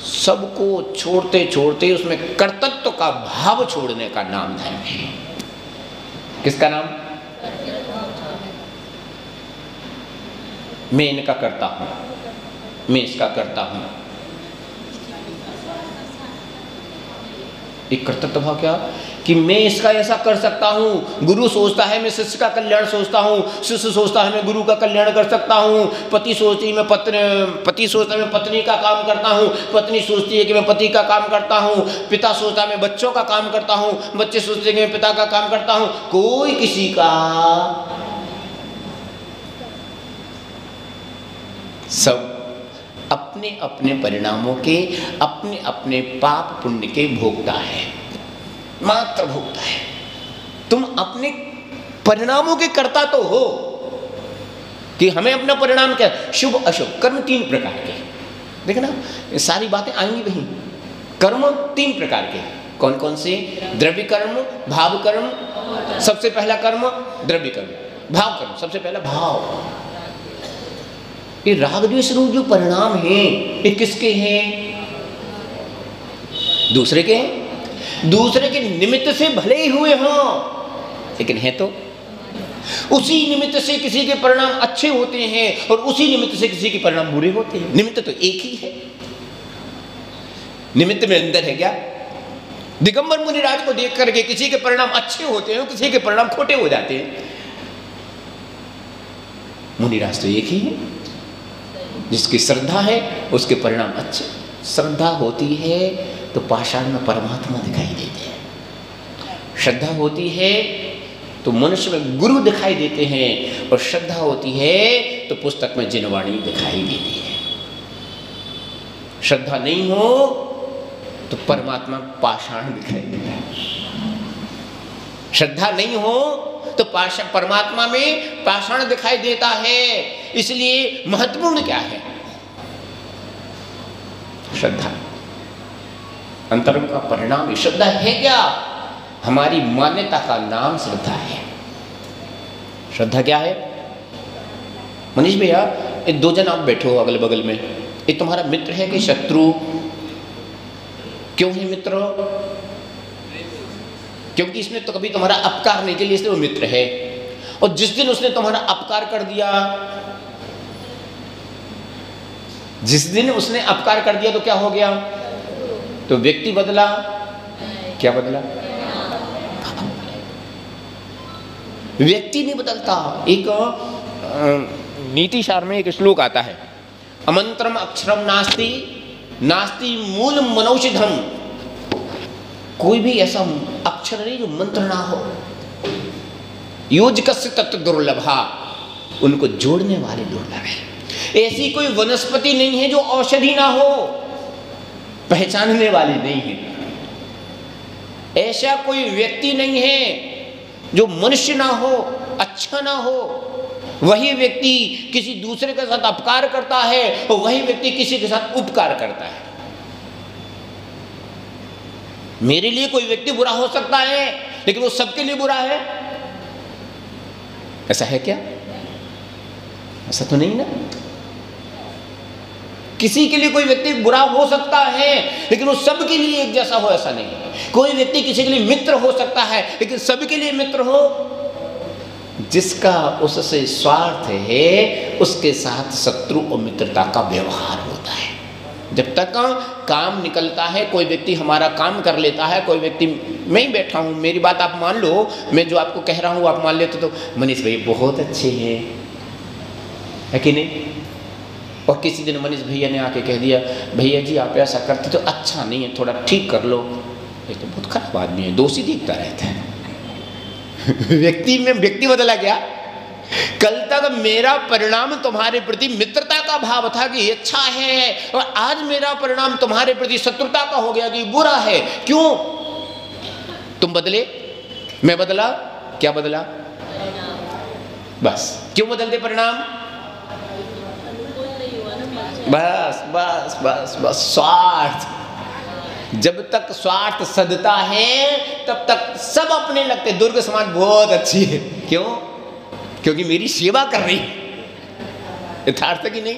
सबको छोड़ते छोड़ते उसमें कर्तृत्व का भाव छोड़ने का नाम धर्म है। किसका नाम? मैं इनका करता हूं, मैं इसका करता हूं। एक कर्तव्य भाव क्या कि मैं इसका ऐसा कर सकता हूँ। गुरु सोचता है मैं शिष्य का कल्याण सोचता हूँ, शिष्य सोचता है मैं गुरु का कल्याण कर सकता हूँ, पति सोचती है मैं पति सोचता है मैं पत्नी का काम करता हूँ, पत्नी सोचती है कि मैं पति का काम करता हूँ, पिता सोचता है मैं बच्चों का काम करता हूँ, बच्चे सोचते हैं कि मैं पिता का काम करता हूँ। कोई किसी का, सब अपने अपने परिणामों के, अपने अपने पाप पुण्य के भोगता है, मात्र भोगता है। तुम अपने परिणामों के कर्ता तो हो कि हमें अपना परिणाम क्या, शुभ अशुभ कर्म 3 प्रकार के। देखना सारी बातें आएंगी वहीं। कर्म 3 प्रकार के। कौन कौन से? द्रव्य कर्म, भाव कर्म। सबसे पहला कर्म द्रव्य कर्म, भाव कर्म। सबसे पहला भाव। ये राग द्वेष रूप जो परिणाम हैं ये किसके हैं? दूसरे के हैं। दूसरे के निमित्त से भले ही हुए हों, लेकिन है तो उसी निमित्त से किसी के परिणाम अच्छे होते हैं और उसी निमित्त से किसी के परिणाम बुरे होते हैं। निमित्त तो एक ही है। निमित्त में अंतर है क्या? दिगंबर मुनिराज को देख करके किसी के परिणाम अच्छे होते हैं, किसी के परिणाम खोटे हो जाते हैं। मुनिराज तो एक ही है, जिसकी श्रद्धा है उसके परिणाम अच्छे। श्रद्धा होती है तो पाषाण में परमात्मा दिखाई देते हैं, श्रद्धा होती है तो मनुष्य में गुरु दिखाई देते हैं, और श्रद्धा होती है तो पुस्तक में जिनवाणी दिखाई देती है। श्रद्धा नहीं हो तो परमात्मा पाषाण दिखाई देता है। श्रद्धा नहीं हो तो परमात्मा में पाषाण दिखाई देता है। इसलिए महत्वपूर्ण क्या है? श्रद्धा। अंतरंग का परिणाम श्रद्धा है क्या? हमारी मान्यता का नाम श्रद्धा है। श्रद्धा क्या है? मनीष भैया, ये दो जन आप बैठे हो अगल बगल में, ये तुम्हारा मित्र है कि शत्रु? क्यों है मित्र? क्योंकि इसने तो कभी तुम्हारा अपकार नहीं किया, इसलिए वो मित्र है। और जिस दिन उसने तुम्हारा अपकार कर दिया, जिस दिन उसने अपकार कर दिया तो क्या हो गया? तो व्यक्ति बदला। क्या बदला? व्यक्ति नहीं बदलता। एक नीति सार में एक श्लोक आता है, अमंत्रम अक्षरम नास्ति नास्ति मूल मनौषधम। कोई भी ऐसा अक्षर नहीं जो मंत्र ना हो। योजकस्य तत्व दुर्लभा, उनको जोड़ने वाले दुर्लभ है। ऐसी कोई वनस्पति नहीं है जो औषधि ना हो, पहचानने वाली नहीं है। ऐसा कोई व्यक्ति नहीं है जो मनुष्य ना हो, अच्छा ना हो। वही व्यक्ति किसी दूसरे के साथ अपकार करता है और वही व्यक्ति किसी के साथ उपकार करता है। मेरे लिए कोई व्यक्ति बुरा हो सकता है, लेकिन वो सबके लिए बुरा है। ऐसा है क्या? ऐसा तो नहीं ना। किसी के लिए कोई व्यक्ति बुरा हो सकता है, लेकिन वो सबके लिए एक जैसा हो, ऐसा नहीं। कोई व्यक्ति किसी के लिए मित्र हो सकता है, लेकिन सबके लिए मित्र हो। जिसका उससे स्वार्थ है, उसके साथ शत्रु और मित्रता का व्यवहार होता है। जब तक काम निकलता है, कोई व्यक्ति हमारा काम कर लेता है, कोई व्यक्ति, मैं ही बैठा हूँ, मेरी बात आप मान लो, मैं जो आपको कह रहा हूँ आप मान लेते तो मनीष भाई बहुत अच्छे हैं, है कि नहीं? और किसी दिन मनीष भैया ने आके कह दिया, भैया जी आप ऐसा करते तो अच्छा नहीं है, थोड़ा ठीक कर लो। ये तो बहुत खराब आदमी है, दोषी दिखता रहता है। व्यक्ति में व्यक्ति बदला क्या? कल तक मेरा परिणाम तुम्हारे प्रति मित्रता का भाव था कि अच्छा है, और आज मेरा परिणाम तुम्हारे प्रति शत्रुता का हो गया कि बुरा है। क्यों? तुम बदले, मैं बदला, क्या बदला? बस। क्यों बदलते परिणाम? बस बस बस बस स्वार्थ। जब तक स्वार्थ सदता है तब तक सब अपने लगते। दुर्ग समाज बहुत अच्छी है, क्यों? क्योंकि मेरी सेवा कर रही है। यथार्थ कि नहीं?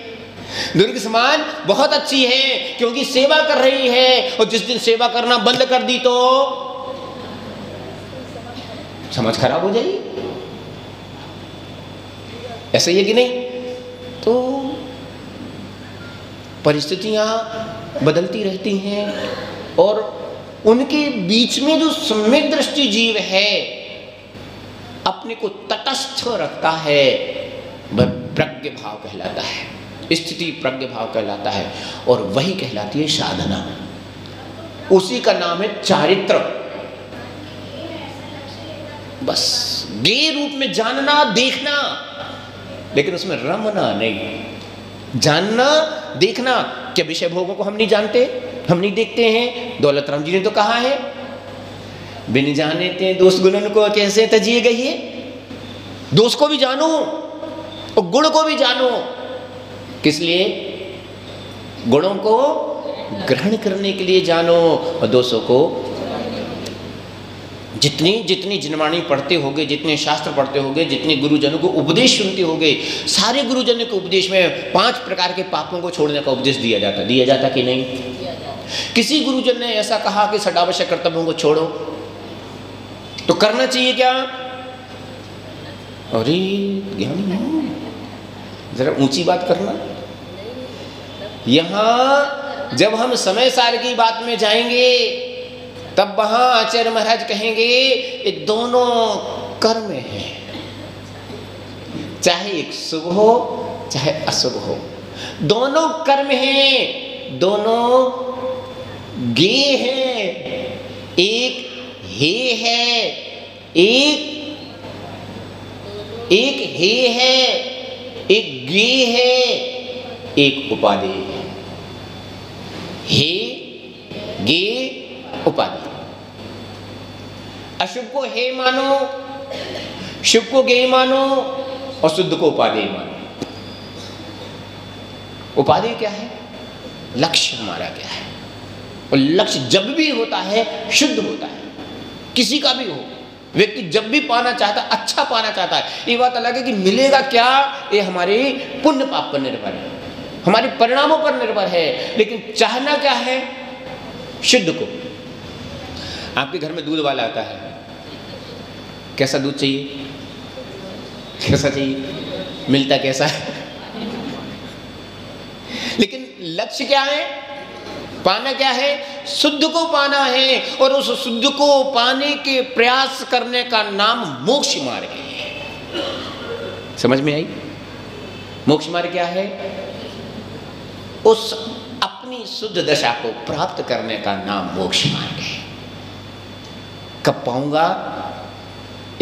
दुर्ग समाज बहुत अच्छी है क्योंकि सेवा कर रही है, और जिस दिन सेवा करना बंद कर दी तो समाज खराब हो जाएगी। ऐसा ही है कि नहीं? तो परिस्थितियां बदलती रहती हैं, और उनके बीच में जो सम्यक दृष्टि जीव है, अपने को तटस्थ रखता है, वह प्रज्ञ भाव कहलाता है, स्थिति प्रज्ञ भाव कहलाता है, और वही कहलाती है साधना। उसी का नाम है चारित्र। बस गे रूप में जानना, देखना, लेकिन उसमें रमना नहीं। जानना, देखना। क्या विषय भोगों को हम नहीं जानते, हम नहीं देखते हैं? दौलत राम जी ने तो कहा है, बिन जाने ते दोष गुणन को कैसे तजिए गई है। दोष को भी जानो और गुण को भी जानो। किस लिए? गुणों को ग्रहण करने के लिए जानो, और दोषों को जितनी जितनी जिनवाणी पढ़ते होगे, जितने शास्त्र पढ़ते होगे, जितने गुरुजनों को उपदेश सुनते होगे, सारे गुरुजनों के उपदेश में 5 प्रकार के पापों को छोड़ने का उपदेश दिया जाता कि नहीं? किसी गुरुजन ने ऐसा कहा कि षडावश्यक कर्तव्यों को छोड़ो, तो करना चाहिए क्या? अरे ज्ञानी जरा ऊंची बात करना। यहाँ जब हम समय सार की बात में जाएंगे तब वहां आचार्य महाराज कहेंगे ये दोनों कर्म हैं, चाहे एक शुभ हो चाहे अशुभ हो, दोनों कर्म हैं, दोनों गे हैं, एक हे है, एक हे है, एक गे है, एक उपादेय है। हे गे उपादेय। अशुभ को हे मानो, शुभ को गे मानो और शुद्ध को उपादेय मानो। उपादेय क्या है? लक्ष्य हमारा क्या है? और लक्ष्य जब भी होता है शुद्ध होता है, किसी का भी हो। व्यक्ति जब भी पाना चाहता है, अच्छा पाना चाहता है, ये बात अलग है कि मिलेगा क्या, ये हमारे पुण्य पाप पर निर्भर है, हमारे परिणामों पर निर्भर है, लेकिन चाहना क्या है? शुद्ध को। आपके घर में दूध वाला आता है, कैसा दूध चाहिए? कैसा चाहिए? मिलता कैसा है? लेकिन लक्ष्य क्या है? पाना क्या है? शुद्ध को पाना है, और उस शुद्ध को पाने के प्रयास करने का नाम मोक्ष मार्ग है। समझ में आई? मोक्ष मार्ग क्या है? उस अपनी शुद्ध दशा को प्राप्त करने का नाम मोक्ष मार्ग है। कब पाऊंगा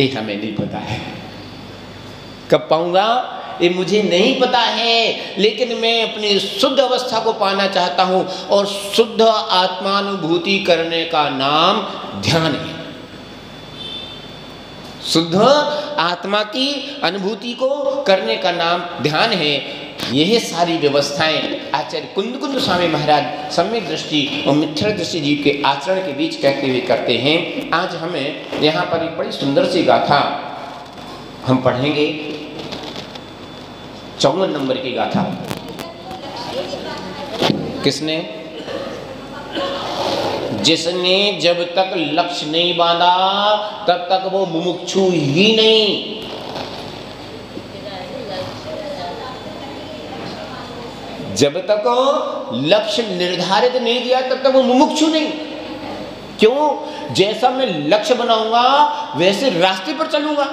ये हमें नहीं पता है, कब पाऊंगा ये मुझे नहीं पता है, लेकिन मैं अपनी शुद्ध अवस्था को पाना चाहता हूं, और शुद्ध आत्मानुभूति करने का नाम ध्यान है। शुद्ध आत्मा की अनुभूति को करने का नाम ध्यान है। यह सारी व्यवस्थाएं आचार्य कुंद स्वामी महाराज सम्यक दृष्टि और मिथ्या दृष्टि जीव के आचरण के बीच कहते हुए करते हैं। आज हमें यहाँ पर एक बड़ी सुंदर सी गाथा हम पढ़ेंगे, 54 नंबर की गाथा। किसने? जिसने जब तक लक्ष्य नहीं बांधा तब तक वो मुमुक्षु ही नहीं। जब तक लक्ष्य निर्धारित नहीं किया तब तक वो मुमुक्षु नहीं। क्यों? जैसा मैं लक्ष्य बनाऊंगा वैसे रास्ते पर चलूंगा।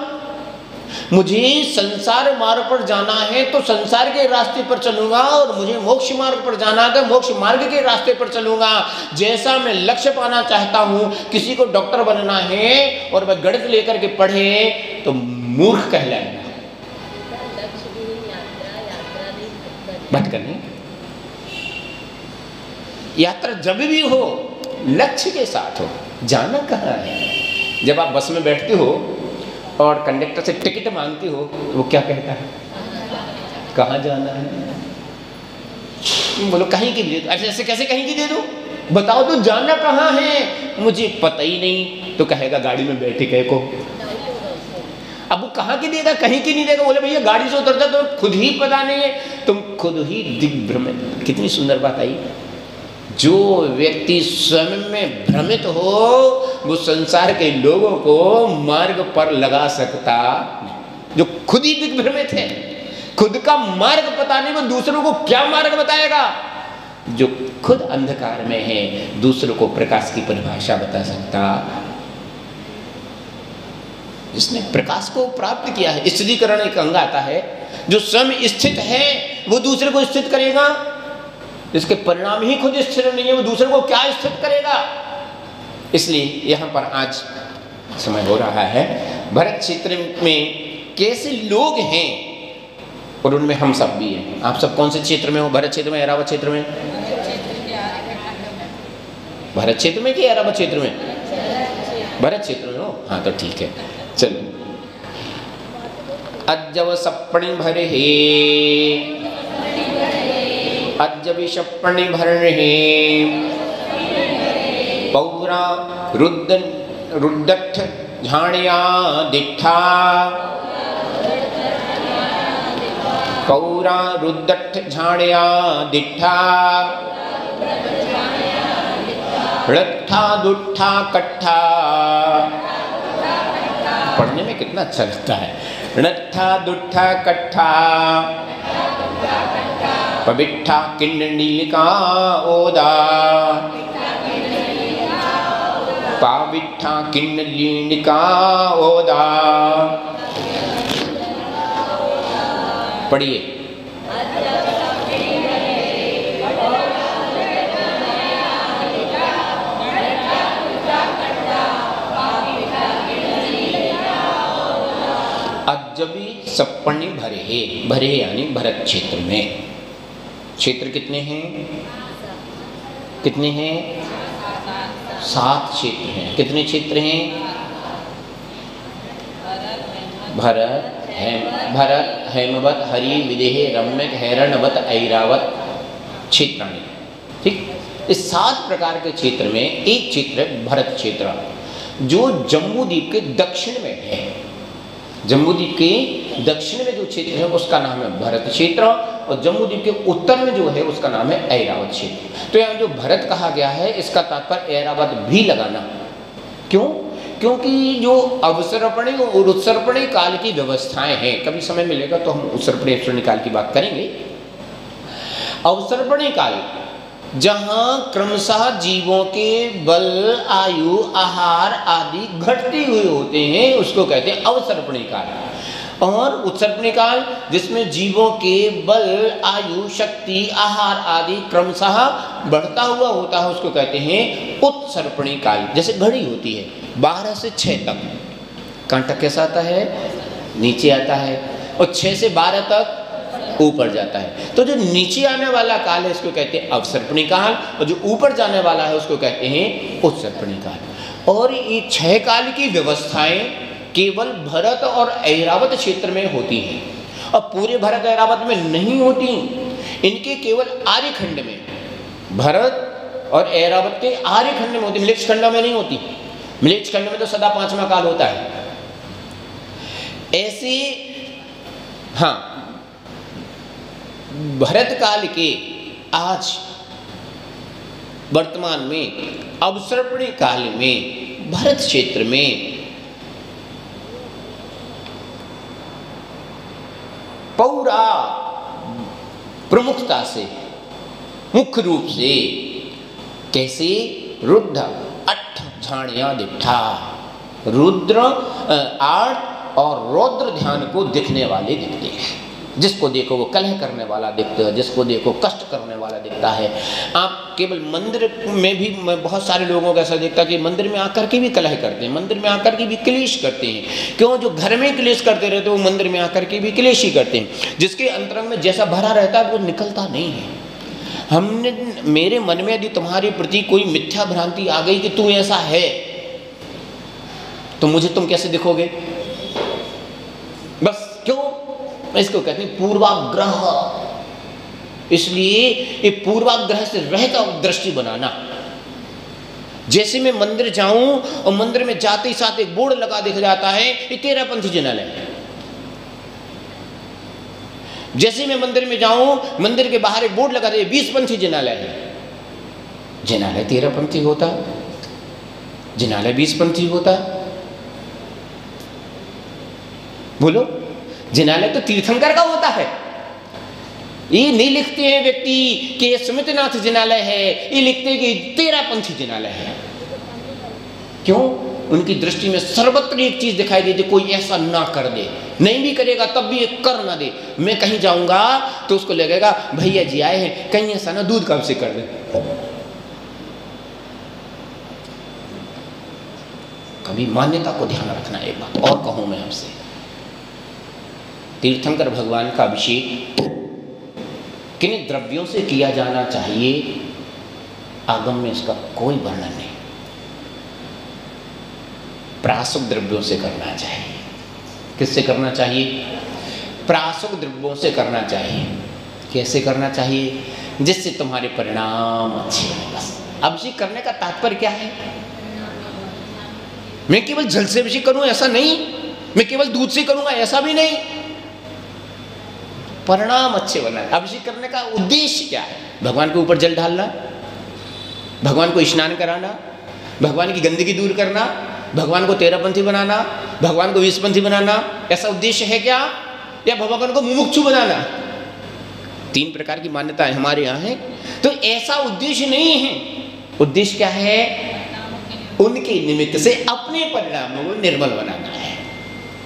मुझे संसार मार्ग पर जाना है तो संसार के रास्ते पर चलूंगा, और मुझे मोक्ष मार्ग पर जाना है तो मोक्ष मार्ग के रास्ते पर चलूंगा। जैसा मैं लक्ष्य पाना चाहता हूं, किसी को डॉक्टर बनना है और वह गणित लेकर के पढ़े तो मूर्ख कहलाएगा। भटकने यात्रा जब भी हो लक्ष्य के साथ हो। जाना कहाँ है? जब आप बस में बैठते हो और कंडक्टर से टिकट मांगती हो तो वो क्या कहता है? कहाँ जाना है? बोलो कहीं की दे दो। ऐसे कैसे कहीं की दे दो? बताओ तो जाना कहाँ है? मुझे पता ही नहीं। तो कहेगा गाड़ी में बैठे कह को। अब वो कहाँ की देगा? कहीं की नहीं देगा। बोले भैया गाड़ी से उतरता तो खुद ही पता नहीं है, तुम खुद ही दिग्भ्रमित। कितनी सुंदर बात आई। जो व्यक्ति स्वयं में भ्रमित हो वो संसार के लोगों को मार्ग पर लगा सकता नहीं। जो खुद ही दिग्भ्रमित है, खुद का मार्ग पता नहीं, वो दूसरों को क्या मार्ग बताएगा? जो खुद अंधकार में है दूसरों को प्रकाश की परिभाषा बता सकता। जिसने प्रकाश को प्राप्त किया है, स्थितीकरण एक अंग आता है। जो स्वयं स्थित है वो दूसरे को स्थित करेगा। जिसके परिणाम ही खुद स्थिर नहीं है वो दूसरे को क्या स्थित करेगा? इसलिए यहाँ पर आज समय हो रहा है, भरत क्षेत्र में कैसे लोग हैं और उनमें हम सब भी हैं। आप सब कौन से क्षेत्र में हो? भरत क्षेत्र में, ऐरावत क्षेत्र में? भरत क्षेत्र में कि ऐरावत क्षेत्र में? भरत क्षेत्र में हो? हाँ तो ठीक है, चलो। अज्जव सप्पणी भर हे, अज्जवि सप्पणी भर हे, पौरा रुद्दठ झाणिया दिठा, पौरा रुद्दठ झाणिया दिठा, रट्ठा दुट्ठा कट्ठा। पढ़ने में कितना अच्छा लगता है। रट्ठा दुट्ठा कट्ठा, पविट्ठा किन्नलीका ओदा, पाविट्ठा किन्नलीका ओदा। पढ़िए। अजबी सप्पणी भरे, भरे यानी भरत क्षेत्र में। क्षेत्र कितने हैं? कितने हैं? 7 क्षेत्र हैं। कितने क्षेत्र हैं? भरत हेमवत हरि विदेह रम्यक हैरणवत ऐरावत क्षेत्राणि। ठीक, इस 7 प्रकार के क्षेत्र में एक क्षेत्र है भरत क्षेत्र, जो जम्बूद्वीप के दक्षिण में है। जम्बूद्वीप के दक्षिण में जो क्षेत्र है उसका नाम है भरत क्षेत्र, और जम्बूद्वीप के उत्तर में जो है उसका नाम है ऐरावत क्षेत्र। तो यहाँ जो भरत कहा गया है इसका तात्पर्य ऐरावत भी लगाना। क्यों? क्योंकि जो अवसर्पणी और उत्सर्पणी काल की व्यवस्थाएं हैं, कभी समय मिलेगा तो हम उत्सर्पणी अवसर्पणी काल की बात करेंगे। अवसर्पणी काल जहां क्रमशः जीवों के बल, आयु, आहार आदि घटते हुए होते हैं उसको कहते हैं अवसर्पणी काल। और उत्सर्पणी काल जिसमें जीवों के बल, आयु, शक्ति, आहार आदि क्रमशः बढ़ता हुआ होता है उसको कहते हैं उत्सर्पणी काल। जैसे घड़ी होती है 12 से 6 तक, कांटा कैसा आता है? नीचे आता है, और 6 से 12 तक ऊपर जाता है। तो जो नीचे आने वाला काल है इसको कहते हैं अवसर्पणी काल, और जो ऊपर जाने वाला है उसको कहते हैं उत्सर्पणी काल। और ये 6 काल की व्यवस्थाएं केवल भरत और ऐरावत क्षेत्र में होती हैं, और पूरे भरत ऐरावत में नहीं होती। इनके केवल आर्यखंड में, भरत और ऐरावत के आर्यखंड में होती, मिलेच्छ खंड में नहीं होती। मिलेच्छ खंड में तो सदा 5वां काल होता है। ऐसे हाँ, भरत काल के आज वर्तमान में अवसर्पणी काल में भरत क्षेत्र में पौरा प्रमुखता से, मुख्य रूप से कैसे? रुद्र 8 झाड़ियां दिखा, रुद्र 8 और रौद्र ध्यान को दिखने वाले दिखते हैं। जिसको देखो वो कलह करने वाला दिखता है, जिसको देखो कष्ट करने वाला दिखता है। आप केवल मंदिर में भी बहुत सारे लोगों को ऐसा दिखता है कि मंदिर में आकर के भी कलह करते हैं, मंदिर में आकर के भी क्लेश करते हैं। क्यों? जो घर में क्लेश करते रहते वो मंदिर में आकर के भी क्लेश ही करते हैं। जिसके अंतरंग में जैसा भरा रहता है वो निकलता नहीं है। हमने, मेरे मन में यदि तुम्हारे प्रति कोई मिथ्या भ्रांति आ गई कि तू ऐसा है, तो मुझे तुम कैसे दिखोगे? बस क्यों? इसको कहते हैं पूर्वाग्रह। इसलिए ये पूर्वाग्रह से रहित दृष्टि बनाना। जैसे मैं मंदिर जाऊं और मंदिर में जाते ही साथ एक बोर्ड लगा दिख जाता है ये तेरापंथी जिनालय है। जैसे मैं मंदिर में जाऊं, मंदिर के बाहर एक बोर्ड लगा दे 20पंथी जिनालय है। जिनालय 13पंथी होता, जिनालय 20पंथी होता। बोलो, जिनालय तो तीर्थंकर का होता है। ये नहीं लिखते हैं व्यक्ति कि सुमितनाथ जिनालय है, ये लिखते हैं कि 13पंथी जिनालय है। क्यों? उनकी दृष्टि में सर्वत्र एक चीज दिखाई देती, कोई ऐसा ना कर दे, नहीं भी करेगा तब भी एक कर ना दे। मैं कहीं जाऊंगा तो उसको लगेगा भैया जी आए हैं, कहीं ऐसा ना दूध कब से कर दे। कभी मान्यता को ध्यान रखना। एक बात और कहूं मैं आपसे, तीर्थंकर भगवान का अभिषेक किन द्रव्यों से किया जाना चाहिए, आगम में इसका कोई वर्णन नहीं। प्रासुक द्रव्यों से करना चाहिए। किससे करना चाहिए? प्रासुक द्रव्यों से करना चाहिए। कैसे करना चाहिए? जिससे तुम्हारे परिणाम अच्छे हैं। बस अभिषेक करने का तात्पर्य क्या है? मैं केवल जल से अभिषेक करूं ऐसा नहीं, मैं केवल दूध से करूंगा ऐसा भी नहीं। परिणाम अच्छे बनना है। अभिषेक करने का उद्देश्य क्या है? भगवान के ऊपर जल डालना, भगवान को स्नान कराना, भगवान की गंदगी दूर करना, भगवान को 13पंथी बनाना, भगवान को 20पंथी बनाना, ऐसा उद्देश्य है क्या? या भगवान को मुमुक्षु बनाना? 3 प्रकार की मान्यताएं हमारे यहाँ है। तो ऐसा उद्देश्य नहीं है। उद्देश्य क्या है? उनके निमित्त से अपने परिणामों को निर्मल बनाना है।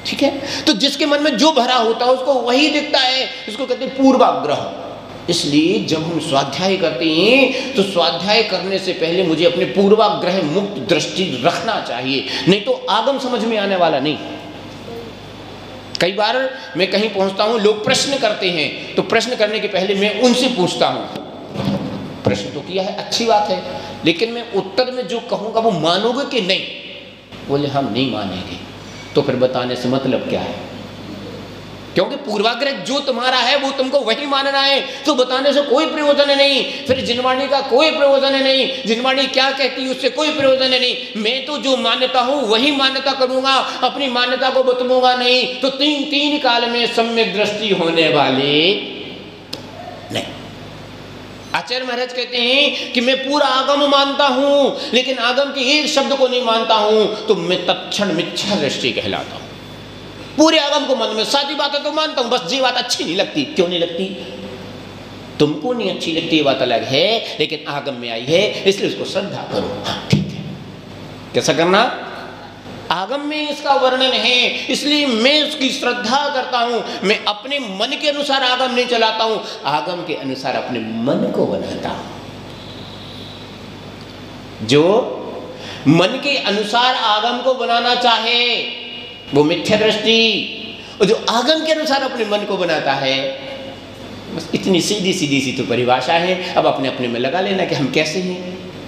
ठीक है, तो जिसके मन में जो भरा होता है उसको वही दिखता है, इसको कहते हैं पूर्वाग्रह। इसलिए जब हम स्वाध्याय करते हैं तो स्वाध्याय करने से पहले मुझे अपने पूर्वाग्रह मुक्त दृष्टि रखना चाहिए, नहीं तो आगम समझ में आने वाला नहीं। कई बार मैं कहीं पहुंचता हूं, लोग प्रश्न करते हैं, तो प्रश्न करने के पहले मैं उनसे पूछता हूं, प्रश्न तो किया है, अच्छी बात है, लेकिन मैं उत्तर में जो कहूंगा वो मानोगे कि नहीं? बोले हम नहीं मानेंगे। तो फिर बताने से मतलब क्या है? क्योंकि पूर्वाग्रह जो तुम्हारा है वो तुमको वही मानना है, तो बताने से कोई प्रयोजन नहीं। फिर जिनवाणी का कोई प्रयोजन नहीं, जिनवाणी क्या कहती है उससे कोई प्रयोजन नहीं। मैं तो जो मान्यता हूं वही मान्यता करूंगा, अपनी मान्यता को बतलूंगा नहीं। तो तीन काल में सम्यक दृष्टि होने वाले नहीं। आचार्य महाराज कहते हैं कि मैं पूरा आगम मानता हूं, लेकिन आगम के एक शब्द को नहीं मानता हूं, तो मैं तत्क्षण मिथ्या दृष्टि कहलाता हूं। पूरे आगम को मन में सारी बातें तो मानता हूं, बस ये बात अच्छी नहीं लगती। क्यों नहीं लगती? तुमको नहीं अच्छी लगती ये बात अलग है, लेकिन आगम में आई है इसलिए उसको श्रद्धा करो। हाँ ठीक है, कैसा करना? आगम में इसका वर्णन है इसलिए मैं उसकी श्रद्धा करता हूं। मैं अपने मन के अनुसार आगम नहीं चलाता हूं, आगम के अनुसार अपने मन को बनाता हूं। जो मन के अनुसार आगम को बनाना चाहे वो मिथ्या दृष्टि, और जो आगम के अनुसार अपने मन को बनाता है, बस इतनी सीधी सी तो परिभाषा है। अब अपने अपने में लगा लेना कि हम कैसे हैं,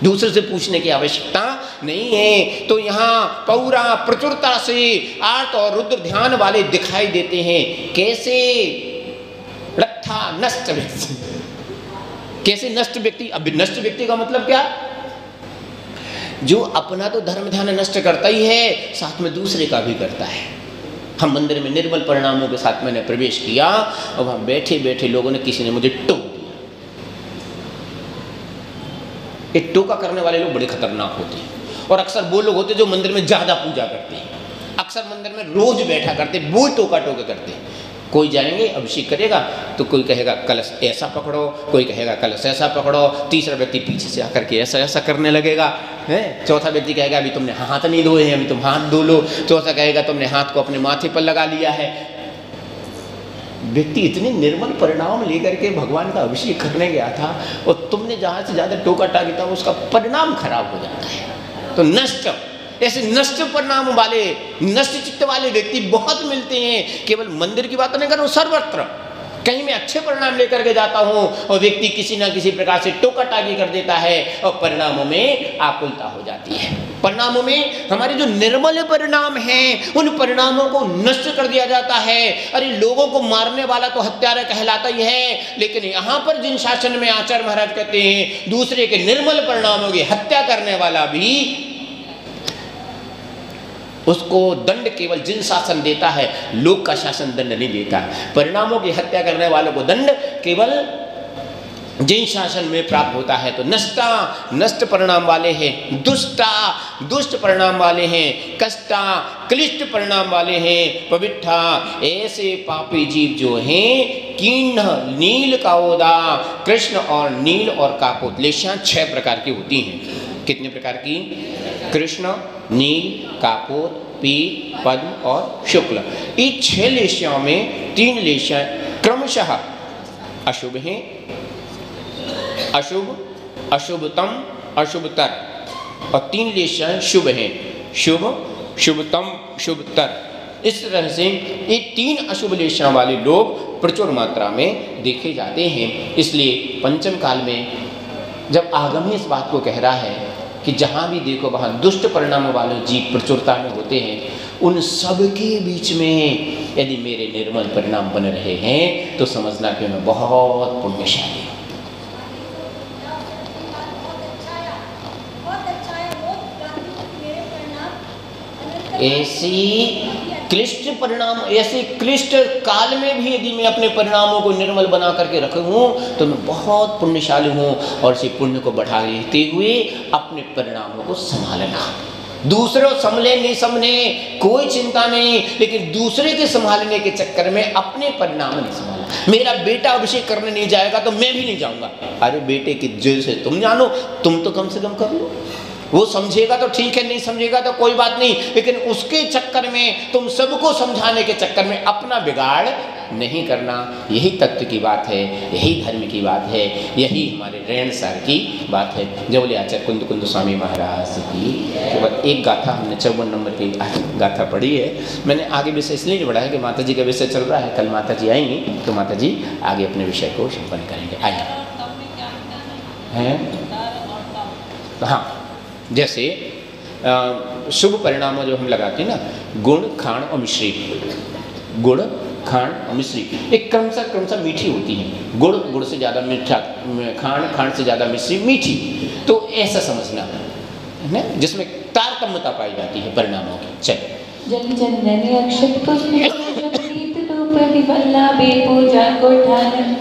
दूसरे से पूछने की आवश्यकता नहीं है। तो यहाँ पौरा प्रचुरता से आर्त और रुद्र ध्यान वाले दिखाई देते हैं। कैसे? रत्था नष्ट व्यक्ति। कैसे नष्ट व्यक्ति? अब नष्ट व्यक्ति का मतलब क्या? जो अपना तो धर्म ध्यान नष्ट करता ही है, साथ में दूसरे का भी करता है। हम मंदिर में निर्मल परिणामों के साथ मैंने प्रवेश किया, और वहां बैठे बैठे लोगों ने, किसी ने मुझे टोक दिया। ये टोका करने वाले लोग बड़े खतरनाक होते हैं, और अक्सर वो लोग होते हैं जो मंदिर में ज्यादा पूजा करते हैं, अक्सर मंदिर में रोज बैठा करते, वो टोका टोके करते हैं। कोई जाएंगे अभिषेक करेगा तो कोई कहेगा कलश ऐसा पकड़ो, कोई कहेगा कलश ऐसा पकड़ो, तीसरा व्यक्ति पीछे से आकर के ऐसा ऐसा करने लगेगा, है। चौथा व्यक्ति कहेगा अभी तुमने हाथ नहीं धोए हैं, अभी तुम हाथ धो लो। चौथा कहेगा तुमने हाथ को अपने माथे पर लगा लिया है। व्यक्ति इतने निर्मल परिणाम लेकर के भगवान का अभिषेक करने गया था, और तुमने जहाँ से ज़्यादा टोका टाकी था उसका परिणाम खराब हो जाता है। तो नष्ट, ऐसे नष्ट परिणाम वाले, नष्ट चित्त वाले व्यक्ति बहुत मिलते हैं। केवल मंदिर की बात नहीं कर रहा हूँ, सर्वत्र कहीं मैं अच्छे परिणाम लेकर के जाता हूँ और व्यक्ति किसी ना किसी प्रकार से टोका टाकी कर देता है, और परिणामों में आकुलता हो जाती है। परिणामों में हमारे जो निर्मल परिणाम हैं उन परिणामों को नष्ट कर दिया जाता है। अरे लोगों को मारने वाला तो हत्यारा कहलाता ही है, लेकिन यहाँ पर जिन शासन में आचार्य महाराज कहते हैं दूसरे के निर्मल परिणामों की हत्या करने वाला भी, उसको दंड केवल जिन शासन देता है, लोक का शासन दंड नहीं देता। परिणामों की हत्या करने वालों को दंड केवल जिन शासन में प्राप्त होता है। तो नष्टा नष्ट परिणाम वाले हैं, दुष्टा दुष्ट परिणाम वाले हैं, कष्टा क्लिष्ट परिणाम वाले हैं, पविट्ठा ऐसे पापी जीव जो हैं। कीर्ण नील काओदा, कृष्ण और नील और कापोत, लेशियां 6 प्रकार की होती हैं। कितने प्रकार की? कृष्ण, नील, कापोत, पीत, पद्म और शुक्ल। इन 6 लेशियाओं में 3 लेशियां क्रमशः अशुभ हैं, अशुभ, अशुभतम, अशुभतर, और 3 लेशियां शुभ हैं, शुभ, शुभतम, शुभतर। इस तरह से ये 3 अशुभ लेशियां वाले लोग प्रचुर मात्रा में देखे जाते हैं। इसलिए पंचम काल में जब आगम ही इस बात को कह रहा है कि जहाँ भी देखो वहाँ दुष्ट परिणाम वाले जीव प्रचुरता में होते हैं, उन सब के बीच में यदि मेरे निर्मल परिणाम बन रहे हैं तो समझना कि मैं बहुत पुण्यशाली हूँ। ऐसी क्लिष्ट परिणाम, ऐसे क्लिष्ट काल में भी यदि मैं अपने परिणामों को निर्मल बना करके रखूँ तो मैं बहुत पुण्यशाली हूँ। और इसी पुण्य को बढ़ा लेते हुए अपने परिणामों को संभालना, दूसरों संभले नहीं संभले कोई चिंता नहीं, लेकिन दूसरे के संभालने के चक्कर में अपने परिणाम नहीं संभाला। मेरा बेटा अभिषेक करने नहीं जाएगा तो मैं भी नहीं जाऊंगा। अरे बेटे की जेल से तुम जानो, तुम तो कम से कम कर लो। वो समझेगा तो ठीक है, नहीं समझेगा तो कोई बात नहीं, लेकिन उसके चक्कर में, तुम सबको समझाने के चक्कर में अपना बिगाड़ नहीं करना। यही तत्व की बात है, यही धर्म की बात है, यही हमारे रहन सहन की बात है। जबले आचार्य कुंद कुंद स्वामी महाराज की के बाद एक गाथा हमने 54 नंबर की गाथा पढ़ी है। मैंने आगे विषय इसलिए नहीं बढ़ाया कि माता जी का विषय चल रहा है, कल माता जी आएंगी तो माता जी आगे अपने विषय को संपन्न करेंगे। आइए हैं, हाँ, जैसे शुभ परिणाम जो हम लगाते हैं ना, गुण खाण और मिश्री, गुड़ खाण और मिश्री एक क्रमशः मीठी होती है। गुड़ गुड़ से ज़्यादा मीठा, खाण से ज़्यादा मिश्री मीठी, तो ऐसा समझना है ना, जिसमें तारतम्यता पाई जाती है परिणामों की। चलिए, जल चंदन अक्षत पुष्प पूजा को ठान,